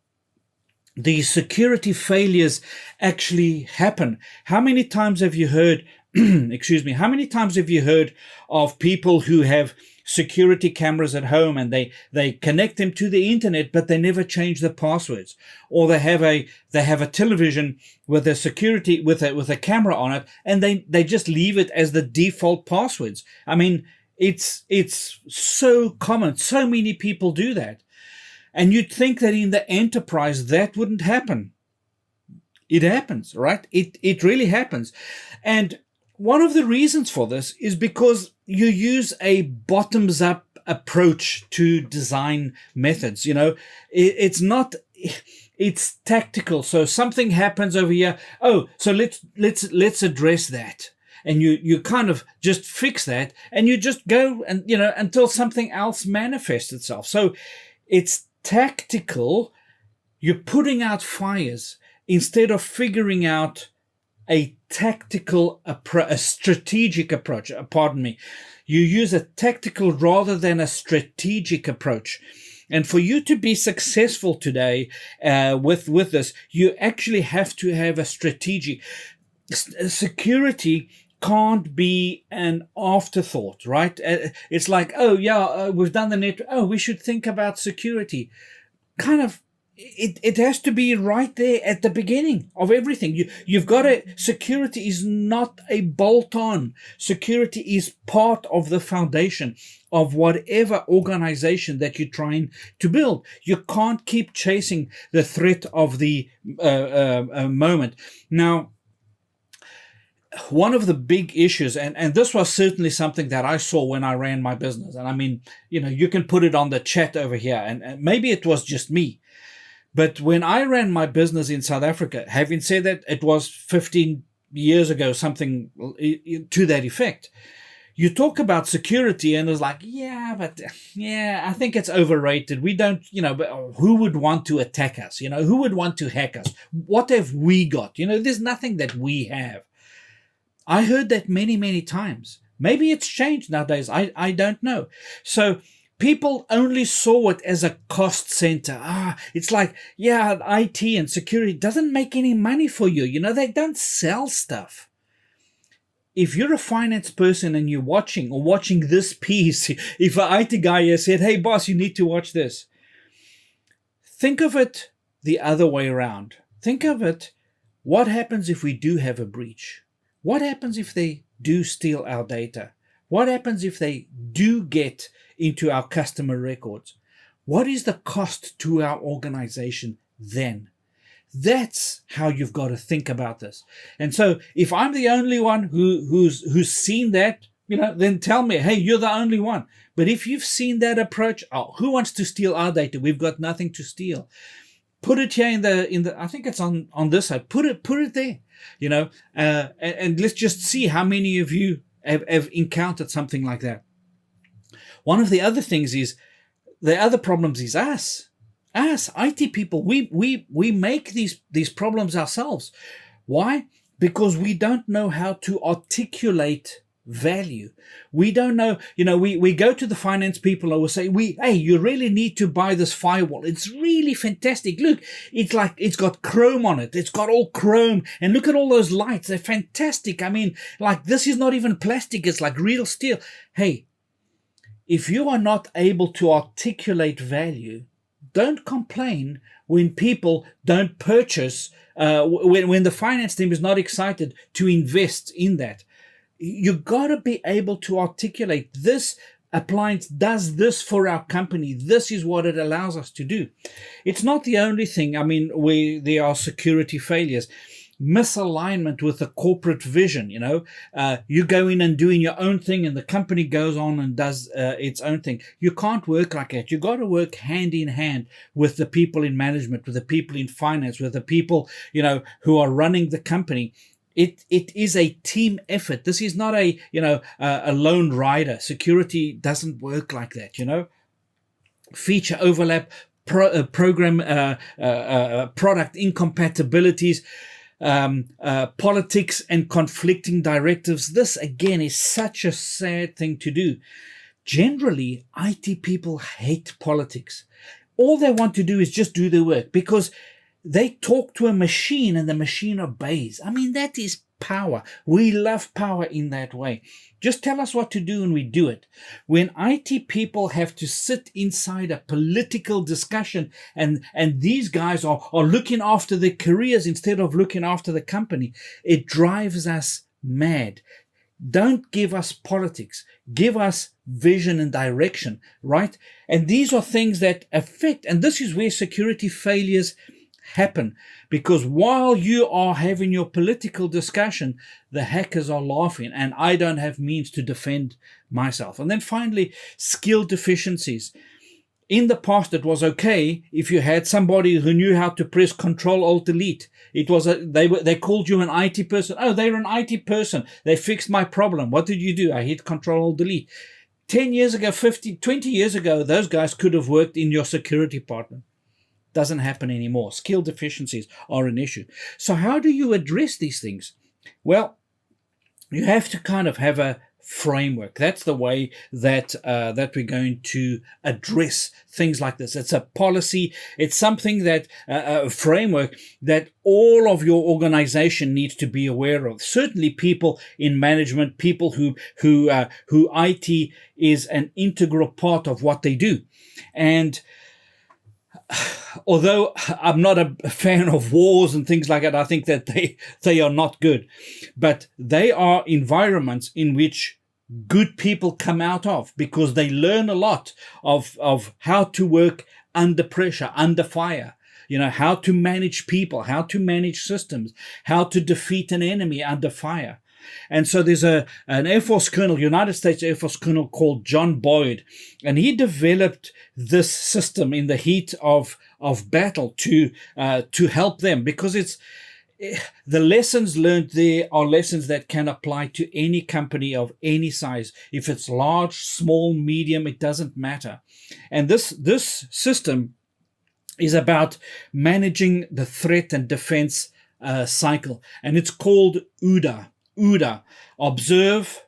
the security failures actually happen. How many times have you heard, how many times have you heard of people who have security cameras at home and they connect them to the internet, but they never change the passwords? Or they have a television with a security, with a camera on it, and they just leave it as the default passwords. I mean, it's so common. So many people do that. And you'd think that in the enterprise that wouldn't happen. It happens, right? It really happens. And one of the reasons for this is because you use a bottoms up approach to design methods. It's tactical. So something happens over here. Oh, so let's address that. And you kind of just fix that and you just go and, until something else manifests itself. So it's tactical. You're putting out fires instead of figuring out a strategic approach. You use a tactical rather than a strategic approach. And for you to be successful today with this, you actually have to have a strategic. Security can't be an afterthought, right? It's like, we've done the network. Oh, we should think about security. Kind of. It has to be right there at the beginning of everything. You've got security is not a bolt-on. Security is part of the foundation of whatever organization that you're trying to build. You can't keep chasing the threat of the moment. Now, one of the big issues, and this was certainly something that I saw when I ran my business. And I mean, you can put it on the chat over here, and maybe it was just me. But when I ran my business in South Africa, having said that, it was 15 years ago, something to that effect. You talk about security and it's like, I think it's overrated. We don't, but who would want to attack us? Who would want to hack us? What have we got? There's nothing that we have. I heard that many, many times. Maybe it's changed nowadays. I don't know. So people only saw it as a cost center. It's like, yeah, IT and security doesn't make any money for you. You know, they don't sell stuff. If you're a finance person and you're watching this piece, if an IT guy has said, hey, boss, you need to watch this. Think of it the other way around. Think of it, what happens if we do have a breach? What happens if they do steal our data? What happens if they do get into our customer records? What is the cost to our organization then? That's how you've got to think about this. And so if I'm the only one who's seen that, then tell me, hey, you're the only one. But if you've seen that approach, who wants to steal our data? We've got nothing to steal. Put it here in the I think it's on this side. Put it there, and let's just see how many of you have encountered something like that. One of the other things is, the other problems is us IT people. We make these problems ourselves. Why? Because we don't know how to articulate value. We don't know, we go to the finance people and we'll say, hey, you really need to buy this firewall. It's really fantastic. Look, it's got chrome on it. It's got all chrome. And look at all those lights. They're fantastic. I mean, this is not even plastic. It's like real steel. Hey, if you are not able to articulate value, don't complain when people don't purchase, when the finance team is not excited to invest in that. You got to be able to articulate, this appliance does this for our company. This is what it allows us to do. It's not the only thing. I mean, there are security failures, misalignment with the corporate vision. You go in and doing your own thing and the company goes on and does its own thing. You can't work like that. You got to work hand in hand with the people in management, with the people in finance, with the people, who are running the company. It is a team effort. This is not a lone rider. Security doesn't work like that. Feature overlap, program product incompatibilities, politics and conflicting directives. This again is such a sad thing to do. Generally, IT people hate politics. All they want to do is just do their work, because they talk to a machine and the machine obeys. I mean, that is power. We love power in that way. Just tell us what to do and we do it. When IT people have to sit inside a political discussion and these guys are looking after their careers instead of looking after the company, it drives us mad. Don't give us politics. Give us vision and direction, right? And these are things that affect, and this is where security failures happen, because while you are having your political discussion, the hackers are laughing and I don't have means to defend myself. And then finally, skill deficiencies. In the past, it was okay if you had somebody who knew how to press Control-Alt-Delete. It was they called you an IT person. Oh, they're an IT person. They fixed my problem. What did you do? I hit Control-Alt-Delete. 10 years ago, 20 years ago, those guys could have worked in your security department. Doesn't happen anymore. Skill deficiencies are an issue. So how do you address these things? Well, you have to kind of have a framework. That's the way that we're going to address things like this. It's a policy. It's something that a framework that all of your organization needs to be aware of. Certainly, people in management, people who IT is an integral part of what they do, and although I'm not a fan of wars and things like that, I think that they are not good. But they are environments in which good people come out of, because they learn a lot of how to work under pressure, under fire, how to manage people, how to manage systems, how to defeat an enemy under fire. And so there's an Air Force colonel, United States Air Force colonel called John Boyd, and he developed this system in the heat of battle to help them, because it's the lessons learned there are lessons that can apply to any company of any size. If it's large, small, medium, it doesn't matter. And this system is about managing the threat and defense cycle, and it's called OODA. OODA: observe,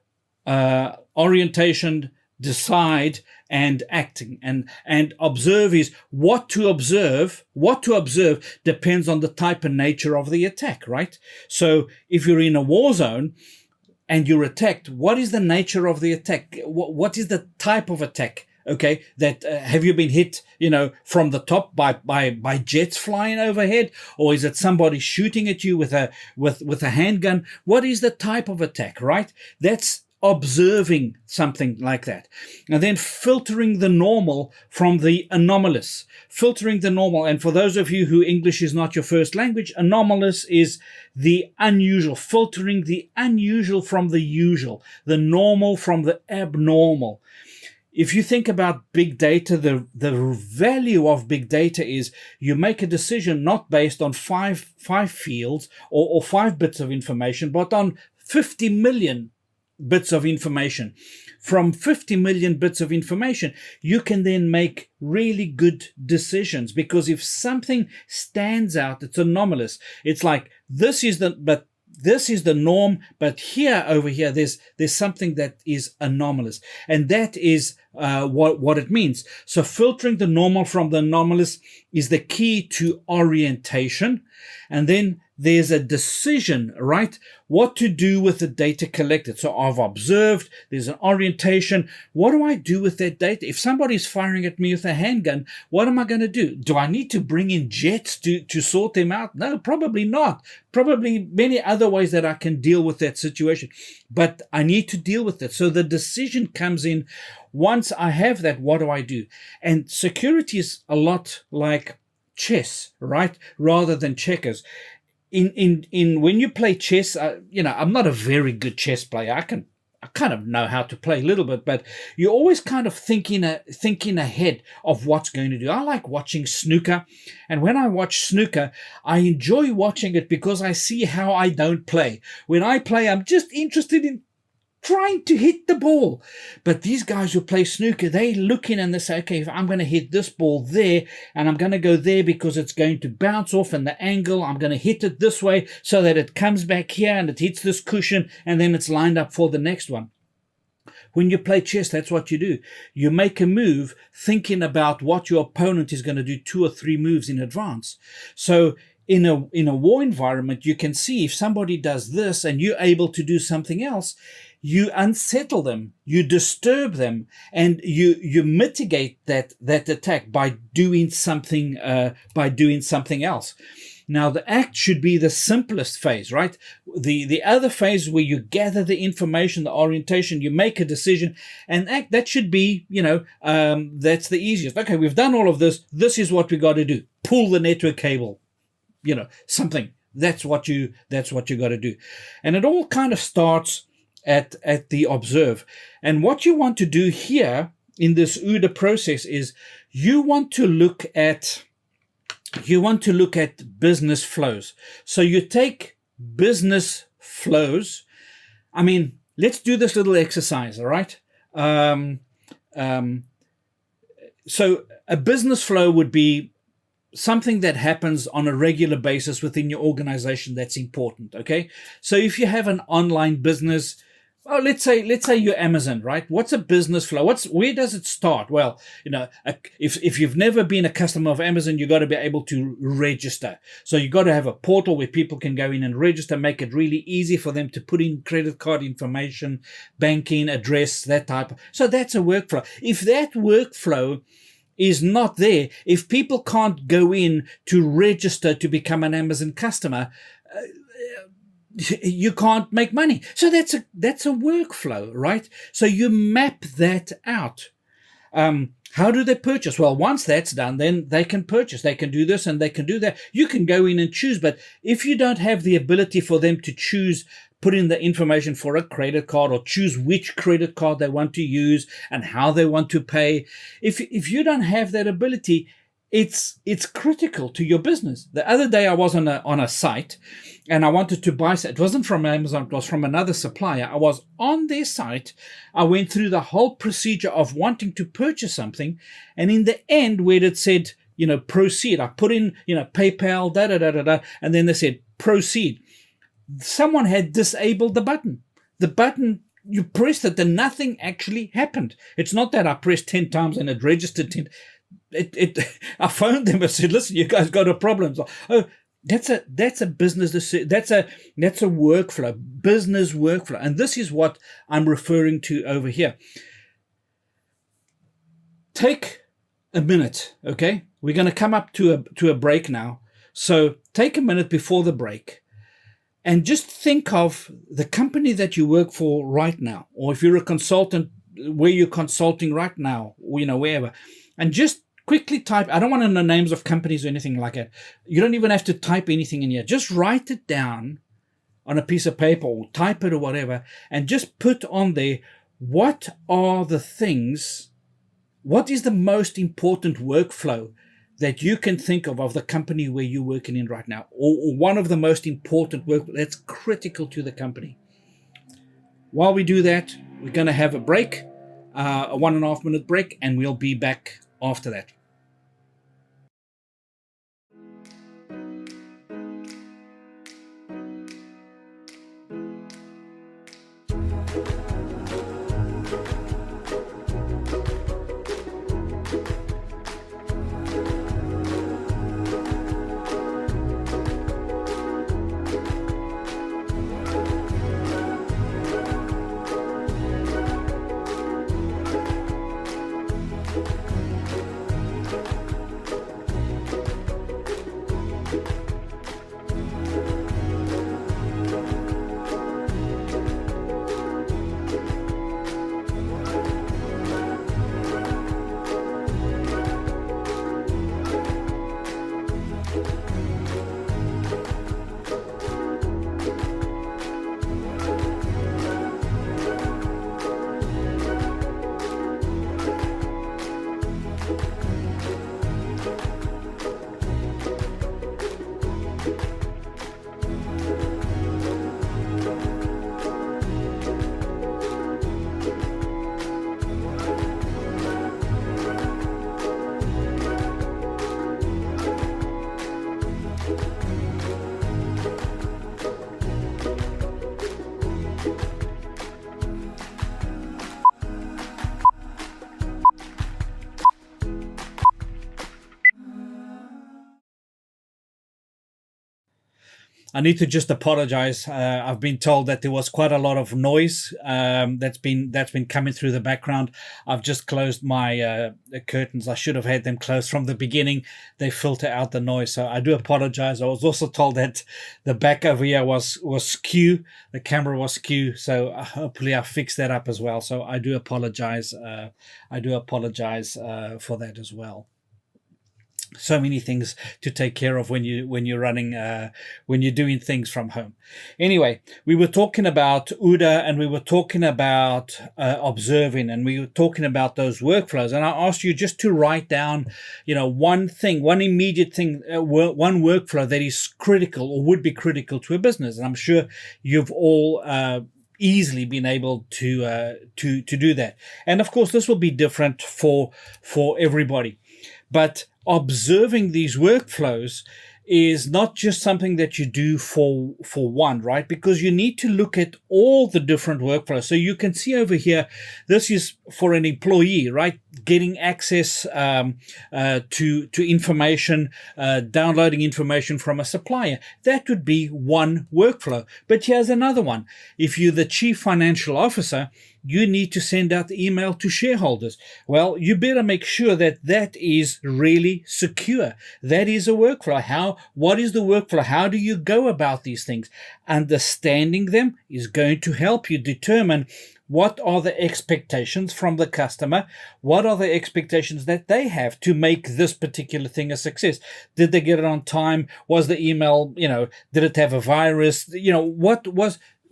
orientation, decide, and acting. And observe is what to observe. What to observe depends on the type and nature of the attack, right? So if you're in a war zone and you're attacked, what is the nature of the attack? What is the type of attack? Okay, that have you been hit, from the top by jets flying overhead, or is it somebody shooting at you with a handgun? What is the type of attack, right? That's observing something like that. And then filtering the normal from the anomalous. Filtering the normal, and for those of you who English is not your first language, anomalous is the unusual. Filtering the unusual from the usual, the normal from the abnormal. If you think about big data, the value of big data is you make a decision not based on five fields or 5 bits of information, but on 50 million bits of information. From 50 million bits of information, you can then make really good decisions, because if something stands out, it's anomalous. It's like this is the norm, but over here, there's something that is anomalous, and that is what it means. So filtering the normal from the anomalous is the key to orientation. And then there's a decision, right? What to do with the data collected. So I've observed, there's an orientation. What do I do with that data? If somebody's firing at me with a handgun, what am I going to do? Do I need to bring in jets to sort them out? No, probably not. Probably many other ways that I can deal with that situation, but I need to deal with it. So the decision comes in. Once I have that, what do I do? And security is a lot like chess, right? Rather than checkers. In when you play chess, I'm not a very good chess player. I kind of know how to play a little bit, but you're always kind of thinking ahead of what's going to do. I like watching snooker, and when I watch snooker, I enjoy watching it because I see how I don't play. When I play, I'm just interested in trying to hit the ball. But these guys who play snooker, they look in and they say, okay, if I'm going to hit this ball there, and I'm going to go there because it's going to bounce off in the angle, I'm going to hit it this way so that it comes back here and it hits this cushion, and then it's lined up for the next one. When you play chess, that's what you do. You make a move thinking about what your opponent is going to do 2 or 3 moves in advance. So in a war environment, you can see if somebody does this and you're able to do something else, you unsettle them, you disturb them, and you mitigate that attack by doing something else. Now, the act should be the simplest phase, right? The other phase where you gather the information, the orientation, you make a decision, and act, that should be, that's the easiest. Okay, we've done all of this. This is what we got to do. Pull the network cable, something. That's what you got to do. And it all kind of starts at the observe. And what you want to do here in this OODA process is you want to look at business flows. So you take business flows. Let's do this little exercise, all right? So a business flow would be something that happens on a regular basis within your organization that's important, okay? So if you have an online business, let's say you're Amazon, right? What's a business flow? Where does it start? Well, if you've never been a customer of Amazon, you got to be able to register. So you got to have a portal where people can go in and register, make it really easy for them to put in credit card information, banking, address, that type. So that's a workflow. If that workflow is not there, if people can't go in to register to become an Amazon customer, you can't make money. So that's a workflow, right? So you map that out. How do they purchase? Well, once that's done, then they can purchase. They can do this and they can do that. You can go in and choose, but if you don't have the ability for them to choose, put in the information for a credit card or choose which credit card they want to use and how they want to pay, if you don't have that ability, it's critical to your business. The other day I was on a site and I wanted to buy, it wasn't from Amazon, it was from another supplier. I was on their site. I went through the whole procedure of wanting to purchase something. And in the end, where it said, proceed, I put in, PayPal, and then they said, proceed. Someone had disabled the button. The button you pressed it and nothing actually happened. It's not that I pressed 10 times and it registered 10. I phoned them and said, listen, you guys got a problem. So, oh, that's a business, that's a workflow, business workflow. And this is what I'm referring to over here. Take a minute, okay? We're going to come up to a break now. So take a minute before the break and just think of the company that you work for right now, or if you're a consultant, where you're consulting right now, wherever, and just quickly type. I don't want to know names of companies or anything like that. You don't even have to type anything in here. Just write it down on a piece of paper or type it or whatever, and just put on there, what are the things, what is the most important workflow that you can think of the company where you're working in right now, or one of the most important work that's critical to the company. While we do that, we're going to have a break, a 1.5 minute break, and we'll be back after that. I need to just apologize. I've been told that there was quite a lot of noise that's been coming through the background. I've just closed my curtains. I should have had them closed from the beginning. They filter out the noise, so I do apologize. I was also told that the back over here was skew. The camera was skew, so hopefully I fixed that up as well. So I do apologize. For that as well. So many things to take care of when you're running when you're doing things from home. Anyway, we were talking about OODA, and we were talking about observing, and we were talking about those workflows. And I asked you just to write down, one immediate thing, one workflow that is critical or would be critical to a business. And I'm sure you've all easily been able to do that. And of course, this will be different for everybody, but observing these workflows is not just something that you do for one, right? Because you need to look at all the different workflows. So you can see over here, this is for an employee, right? Getting access to information, downloading information from a supplier. That would be one workflow. But here's another one. If you're the chief financial officer, you need to send out the email to shareholders. Well, you better make sure that that is really secure. That is a workflow. What is the workflow? How do you go about these things? Understanding them is going to help you determine what are the expectations from the customer? What are the expectations that they have to make this particular thing a success? Did they get it on time? Was the email, did it have a virus?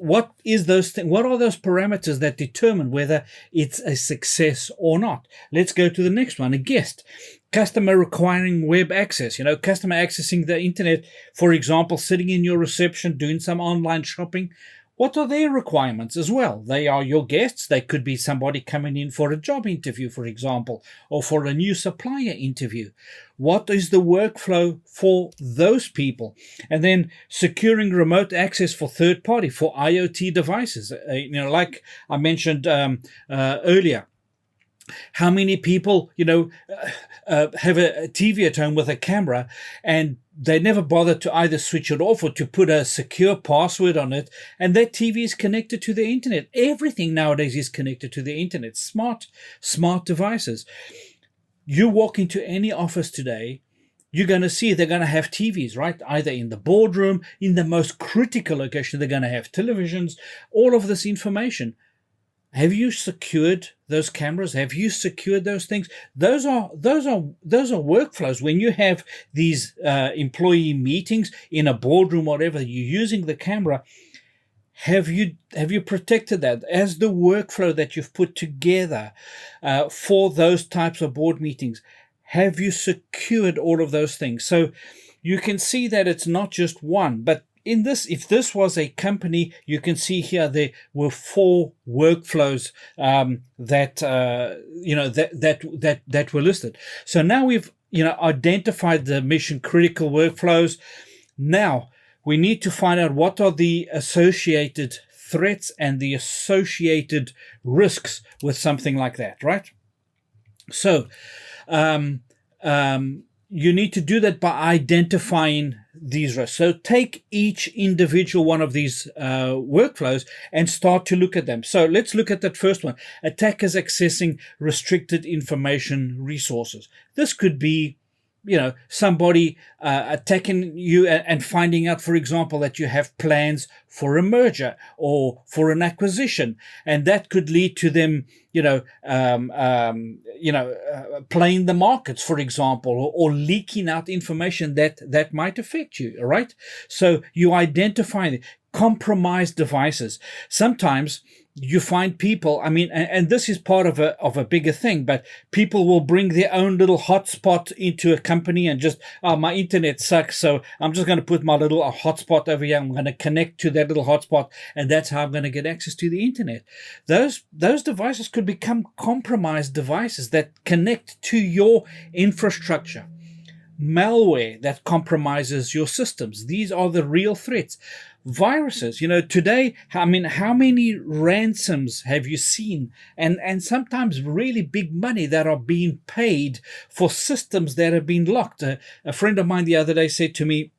What is those things? What are those parameters that determine whether it's a success or not? Let's go to the next one. A guest. Customer requiring web access. Customer accessing the internet, for example, sitting in your reception, doing some online shopping. what are their requirements as well? They are your guests. They could be somebody coming in for a job interview, for example, or for a new supplier interview. What is the workflow for those people? And then securing remote access for third party, for IoT devices. Like I mentioned earlier, how many people, have a TV at home with a camera and they never bother to either switch it off or to put a secure password on it, and that TV is connected to the internet. Everything nowadays is connected to the internet. Smart devices. You walk into any office today, you're going to see they're going to have TVs, right? Either in the boardroom, in the most critical location, they're going to have televisions, all of this information. Have you secured those cameras? Have you secured those things? Those are workflows. When you have these employee meetings in a boardroom, whatever, you're using the camera. Have you protected that as the workflow that you've put together for those types of board meetings? Have you secured all of those things? So you can see that it's not just one, but in this, if this was a company, you can see here there were 4 workflows that were listed. So now we've identified the mission critical workflows. Now we need to find out what are the associated threats and the associated risks with something like that, right? So you need to do that by identifying these risks. So take each individual one of these workflows and start to look at them. So let's look at that first one. Attackers accessing restricted information resources. This could be, somebody attacking you and finding out, for example, that you have plans for a merger or for an acquisition, and that could lead to them, playing the markets, for example, or leaking out information that might affect you. All right. So you identify compromised devices. Sometimes you find people, and this is part of a bigger thing, but people will bring their own little hotspot into a company and just, my internet sucks, so I'm just going to put my little hotspot over here. I'm going to connect to that little hotspot, and that's how I'm going to get access to the internet. Those devices could become compromised devices that connect to your infrastructure. Malware that compromises your systems. These are the real threats. Viruses, today, how many ransoms have you seen? And sometimes really big money that are being paid for systems that have been locked. A friend of mine the other day said to me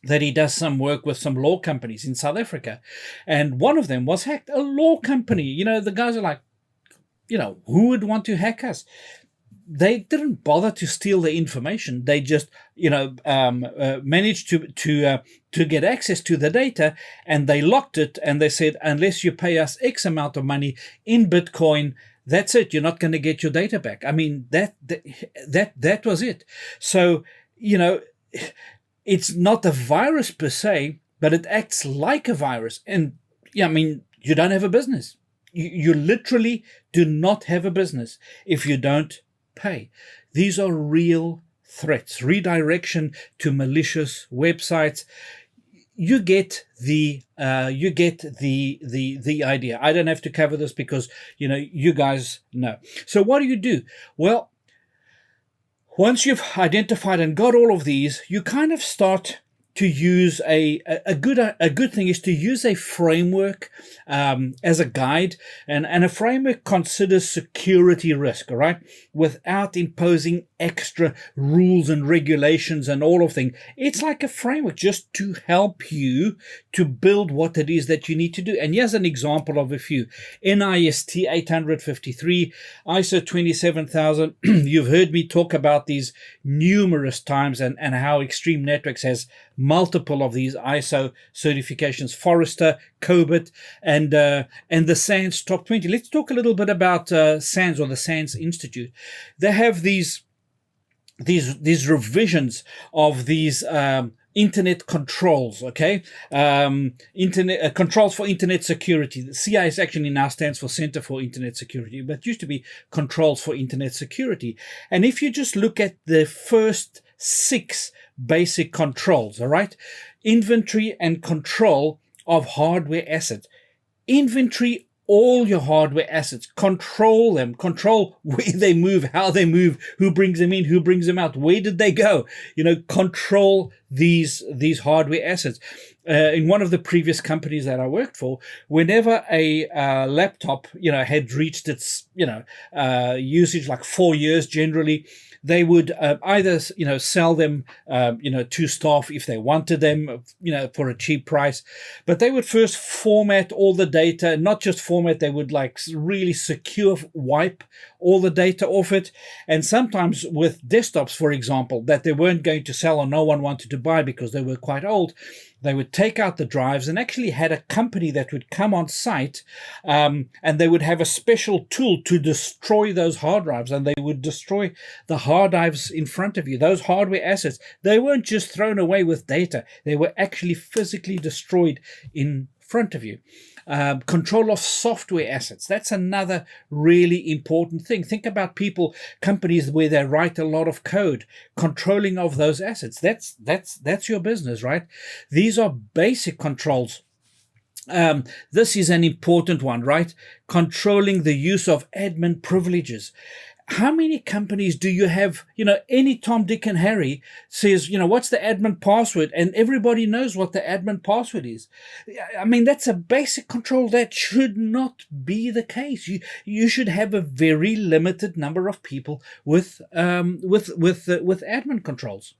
that he does some work with some law companies in South Africa. And one of them was hacked, a law company. The guys are like, who would want to hack us? They didn't bother to steal the information. They just, managed to get access to the data, and they locked it. And they said, unless you pay us X amount of money in Bitcoin, that's it. You're not going to get your data back. That was it. So, it's not a virus per se, but it acts like a virus. And you don't have a business. You literally do not have a business if you don't pay. These are real threats. Redirection to malicious websites. You get the idea. I don't have to cover this because you guys know. So what do? Well, once you've identified and got all of these, you kind of start to use a good thing is to use a framework as a guide, and a framework considers security risk, all right, without imposing extra rules and regulations and all of things. It's like a framework just to help you to build what it is that you need to do. And here's an example of a few. NIST 853, ISO 27000. You've heard me talk about these numerous times, and how Extreme Networks has multiple of these ISO certifications, Forrester, COBIT, and the SANS Top 20. Let's talk a little bit about SANS, or the SANS Institute. They have these revisions of these internet controls, okay? Internet controls for internet security. The CIS actually now stands for Center for Internet Security, but it used to be Controls for Internet Security. And if you just look at the first 6 basic controls, all right? Inventory and control of hardware assets. Inventory all your hardware assets, control them, control where they move, how they move, who brings them in, who brings them out, where did they go? Control these hardware assets. In one of the previous companies that I worked for, whenever a laptop, had reached its, usage, like 4 years generally, they would either, sell them, to staff if they wanted them, for a cheap price. But they would first format all the data, not just format, they would like really secure wipe all the data off it. And sometimes with desktops, for example, that they weren't going to sell or no one wanted to buy because they were quite old, they would take out the drives and actually had a company that would come on site, and they would have a special tool to destroy those hard drives, and they would destroy the hard drives in front of you. Those hardware assets, they weren't just thrown away with data. They were actually physically destroyed in front of you. Control of software assets. That's another really important thing. Think about companies where they write a lot of code, controlling of those assets. That's your business, right? These are basic controls. This is an important one, right? Controlling the use of admin privileges. How many companies do you have, any Tom, Dick, and Harry says, what's the admin password? And everybody knows what the admin password is. I mean, that's a basic control. That should not be the case. You should have a very limited number of people with admin controls.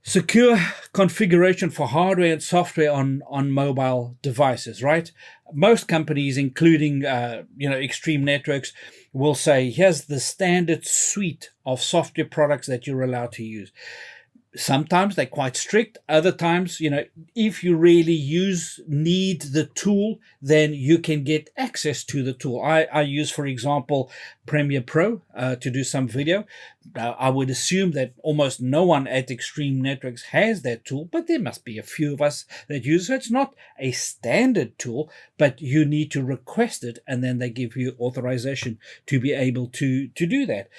Secure configuration for hardware and software on mobile devices, right? Most companies, including, Extreme Networks, will say, here's the standard suite of software products that you're allowed to use. Sometimes they're quite strict. Other times, if you really need the tool, then you can get access to the tool. I use, for example, Premiere Pro to do some video. I would assume that almost no one at Extreme Networks has that tool, but there must be a few of us that use it. It's not a standard tool, but you need to request it, and then they give you authorization to be able to do that.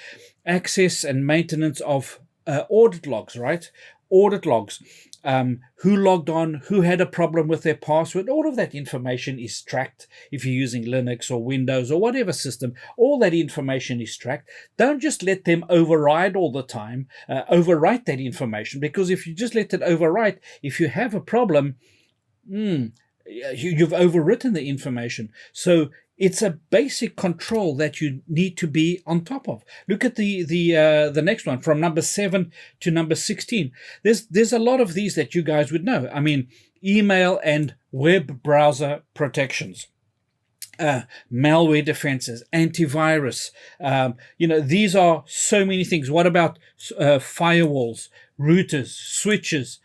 Access and maintenance of audit logs, right? Audit logs. Who logged on, who had a problem with their password, all of that information is tracked. If you're using Linux or Windows or whatever system, all that information is tracked. Don't just let them override all the time, overwrite that information, because if you just let it overwrite, if you have a problem, you've overwritten the information. So it's a basic control that you need to be on top of. Look at the next one, from number 7 to number 16. There's a lot of these that you guys would know. I mean, email and web browser protections, malware defenses, antivirus. These are so many things. What about firewalls, routers, switches?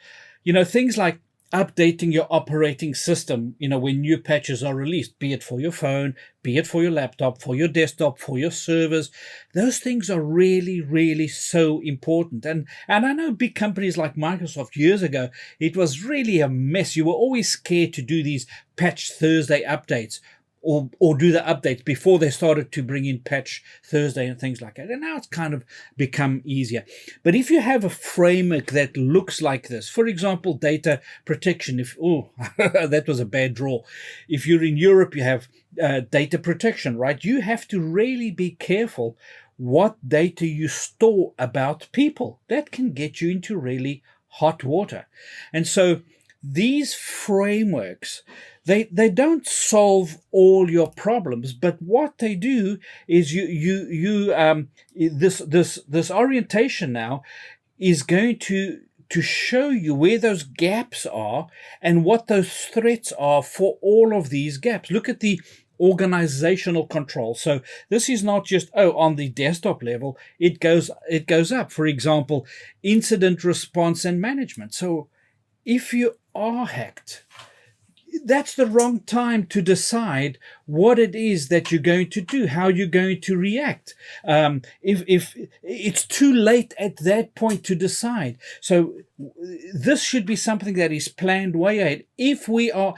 Things like updating your operating system, when new patches are released, be it for your phone, be it for your laptop, for your desktop, for your servers. Those things are really, really so important. And I know big companies like Microsoft years ago, it was really a mess. You were always scared to do these Patch Thursday updates, or do the updates before they started to bring in Patch Thursday and things like that. And now it's kind of become easier. But if you have a framework that looks like this, for example, data protection, that was a bad draw. If you're in Europe, you have data protection, right? You have to really be careful what data you store about people. That can get you into really hot water. And so these frameworks, they don't solve all your problems, but what they do is this orientation now is going to show you where those gaps are and what those threats are for all of these gaps. Look at the organizational control. So this is not just on the desktop level, it goes up. For example, incident response and management. So if you are hacked, that's the wrong time to decide what it is that you're going to do, how you're going to react. If it's too late at that point to decide. So this should be something that is planned way ahead. If we are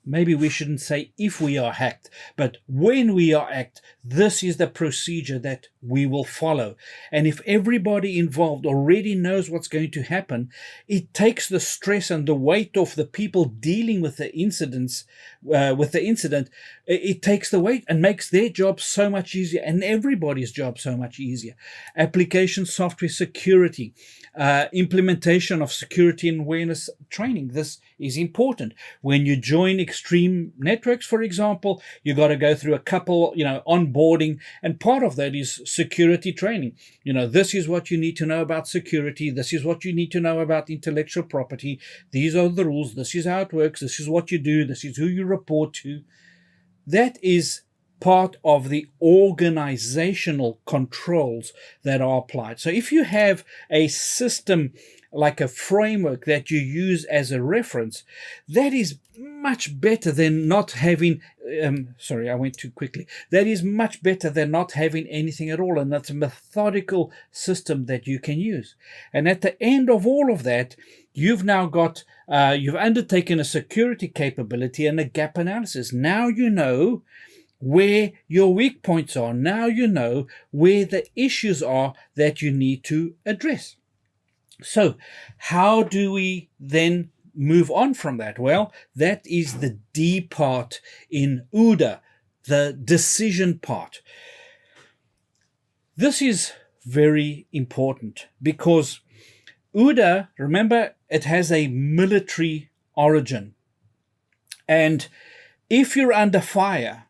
maybe we shouldn't say if we are hacked, but when we are hacked, this is the procedure that we will follow. And if everybody involved already knows what's going to happen, it takes the stress and the weight off the people dealing with the incidents, It takes the weight and makes their job so much easier and everybody's job so much easier. Application software security, implementation of security and awareness training. This is important. When you join extreme networks, for example, you got to go through a couple, onboarding, and part of that is security training. This is what you need to know about security. This is what you need to know about intellectual property. These are the rules. This is how it works. This is what you do. This is who you report to. That is part of the organizational controls that are applied. So if you have a system like a framework that you use as a reference, that is much better than not having, sorry, I went too quickly. That is much better than not having anything at all. And that's a methodical system that you can use. And at the end of all of that, you've now got, you've undertaken a security capability and a gap analysis. Now you know where your weak points are. Now you know where the issues are that you need to address. So how do we then move on from that? Well, that is the D part in OODA, the decision part. This is very important because OODA, remember, it has a military origin. And if you're under fire,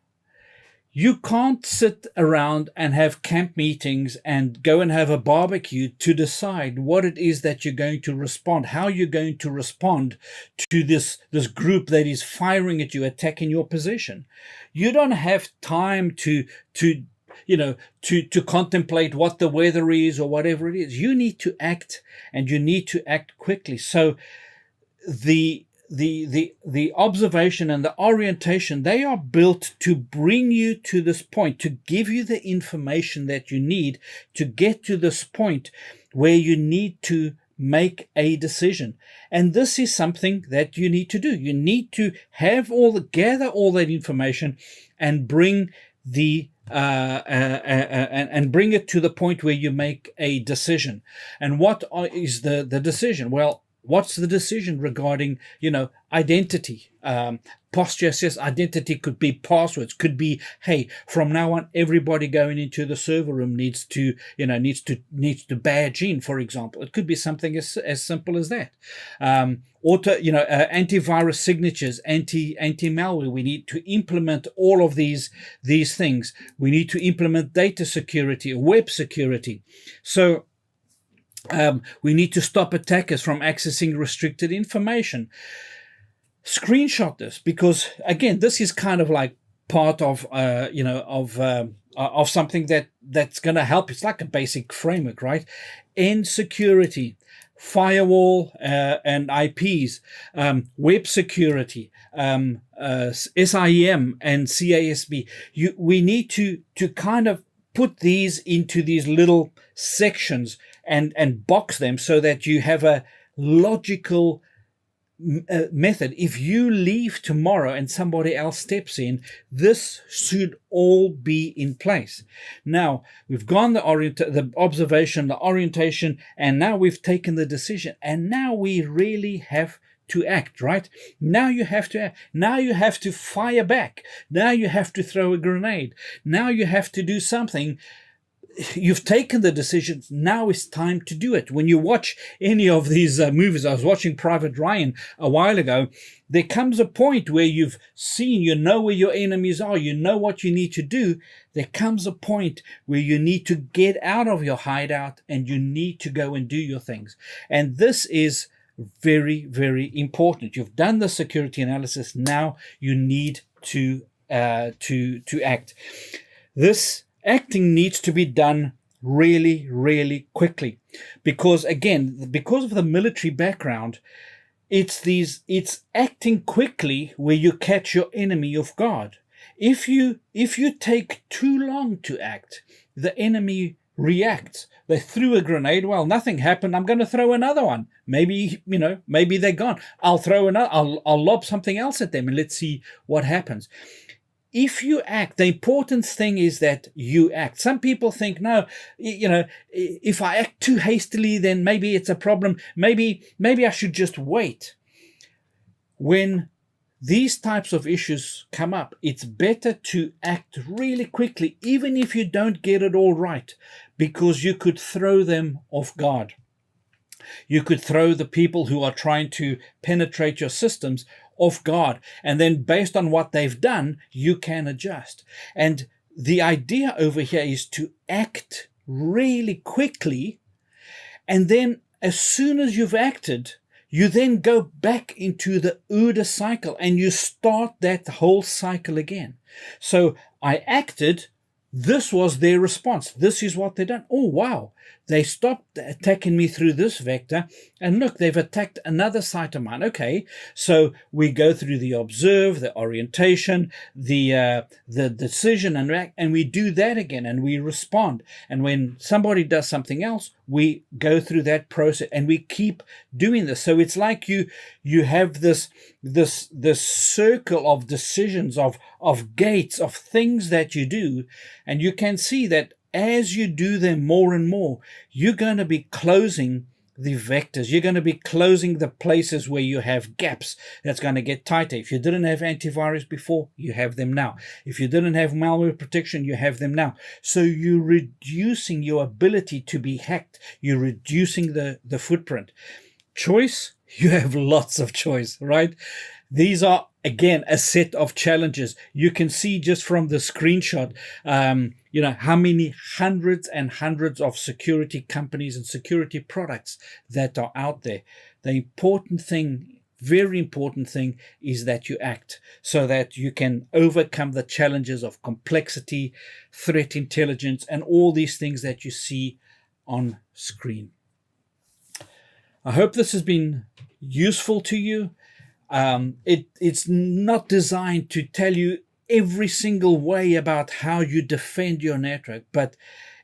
you can't sit around and have camp meetings and go and have a barbecue to decide what it is that you're going to respond, how you're going to respond to this group that is firing at you, attacking your position. You don't have time to contemplate what the weather is or whatever it is. You need to act, and you need to act quickly. So the observation and the orientation, they are built to bring you to this point, to give you the information that you need to get to this point where you need to make a decision. And this is something that you need to do. You need to gather all that information and bring and bring it to the point where you make a decision. And what is the decision? Well, what's the decision regarding, identity? Posture says identity could be passwords, could be, hey, from now on, everybody going into the server room needs to badge in, for example. It could be something as simple as that. Antivirus signatures, anti-malware. We need to implement all of these things. We need to implement data security, web security. So we need to stop attackers from accessing restricted information. Screenshot this, because again, this is kind of like part of something that's going to help. It's like a basic framework, right? End security, firewall and IPs, web security, SIEM and CASB. We need to kind of put these into these little sections and box them so that you have a logical method. If you leave tomorrow and somebody else steps in, this should all be in place. Now we've gone the observation, the orientation, and now we've taken the decision, and now we really have to act, right? Now you have to act. Now you have to fire back. Now you have to throw a grenade. Now you have to do something. You've taken the decision. Now it's time to do it. When you watch any of these movies, I was watching Private Ryan a while ago, there comes a point where you've seen, you know where your enemies are, you know what you need to do. There comes a point where you need to get out of your hideout and you need to go and do your things. And this is very, very important. You've done the security analysis. Now you need to act. This acting needs to be done really, really quickly, because again, because of the military background, it's acting quickly where you catch your enemy off guard. If you take too long to act, the enemy reacts. They threw a grenade. Well, nothing happened. I'm going to throw another one. Maybe, maybe they're gone. I'll throw another. I'll lob something else at them and let's see what happens. If you act, the important thing is that you act. Some people think, no, if I act too hastily, then maybe it's a problem. Maybe I should just wait. When these types of issues come up, it's better to act really quickly, even if you don't get it all right, because you could throw them off guard. You could throw the people who are trying to penetrate your systems off guard. And then based on what they've done, you can adjust. And the idea over here is to act really quickly. And then as soon as you've acted, you then go back into the OODA cycle and you start that whole cycle again. So I acted. This was their response. This is what they've done. Oh, wow. They stopped attacking me through this vector. And look, they've attacked another site of mine. Okay. So we go through the observe, the orientation, the decision and react, and we do that again and we respond. And when somebody does something else, we go through that process and we keep doing this. So it's like you have this circle of decisions, of gates, of things that you do. And you can see that as you do them more and more, you're going to be closing the vectors. You're going to be closing the places where you have gaps. That's going to get tighter. If you didn't have antivirus before, you have them now. If you didn't have malware protection, you have them now. So you're reducing your ability to be hacked. You're reducing the footprint. Choice, you have lots of choice, right? These are, again, a set of challenges. You can see just from the screenshot, how many hundreds and hundreds of security companies and security products that are out there. The important thing, very important thing, is that you act so that you can overcome the challenges of complexity, threat intelligence, and all these things that you see on screen. I hope this has been useful to you. It's not designed to tell you every single way about how you defend your network, but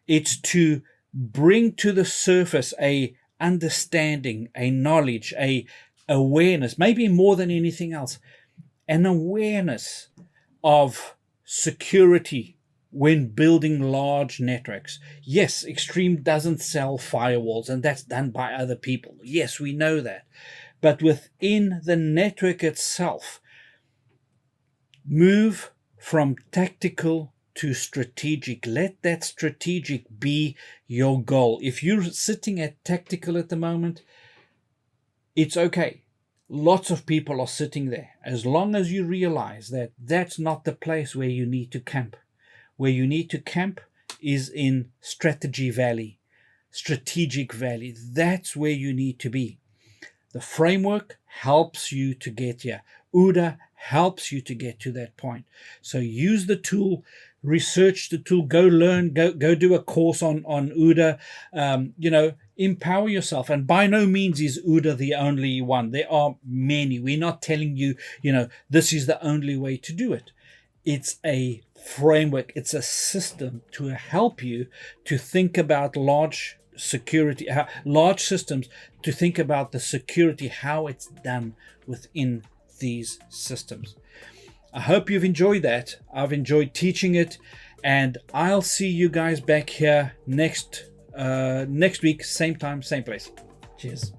it's to bring to the surface a understanding, a knowledge, a awareness, maybe more than anything else, an awareness of security when building large networks. Yes, Extreme doesn't sell firewalls, and that's done by other people. Yes, we know that. But within the network itself, move from tactical to strategic. Let that strategic be your goal. If you're sitting at tactical at the moment, it's okay. Lots of people are sitting there. As long as you realize that that's not the place where you need to camp. Where you need to camp is in strategy valley, strategic valley. That's where you need to be. The framework helps you to get here. OODA helps you to get to that point. So use the tool, research the tool, go learn, go do a course on OODA. Empower yourself. And by no means is OODA the only one. There are many. We're not telling you, this is the only way to do it. It's a framework. It's a system to help you to think about large security, large systems, to think about the security, how it's done within these systems. I hope you've enjoyed that. I've enjoyed teaching it, and I'll see you guys back here next week, same time, same place. Cheers.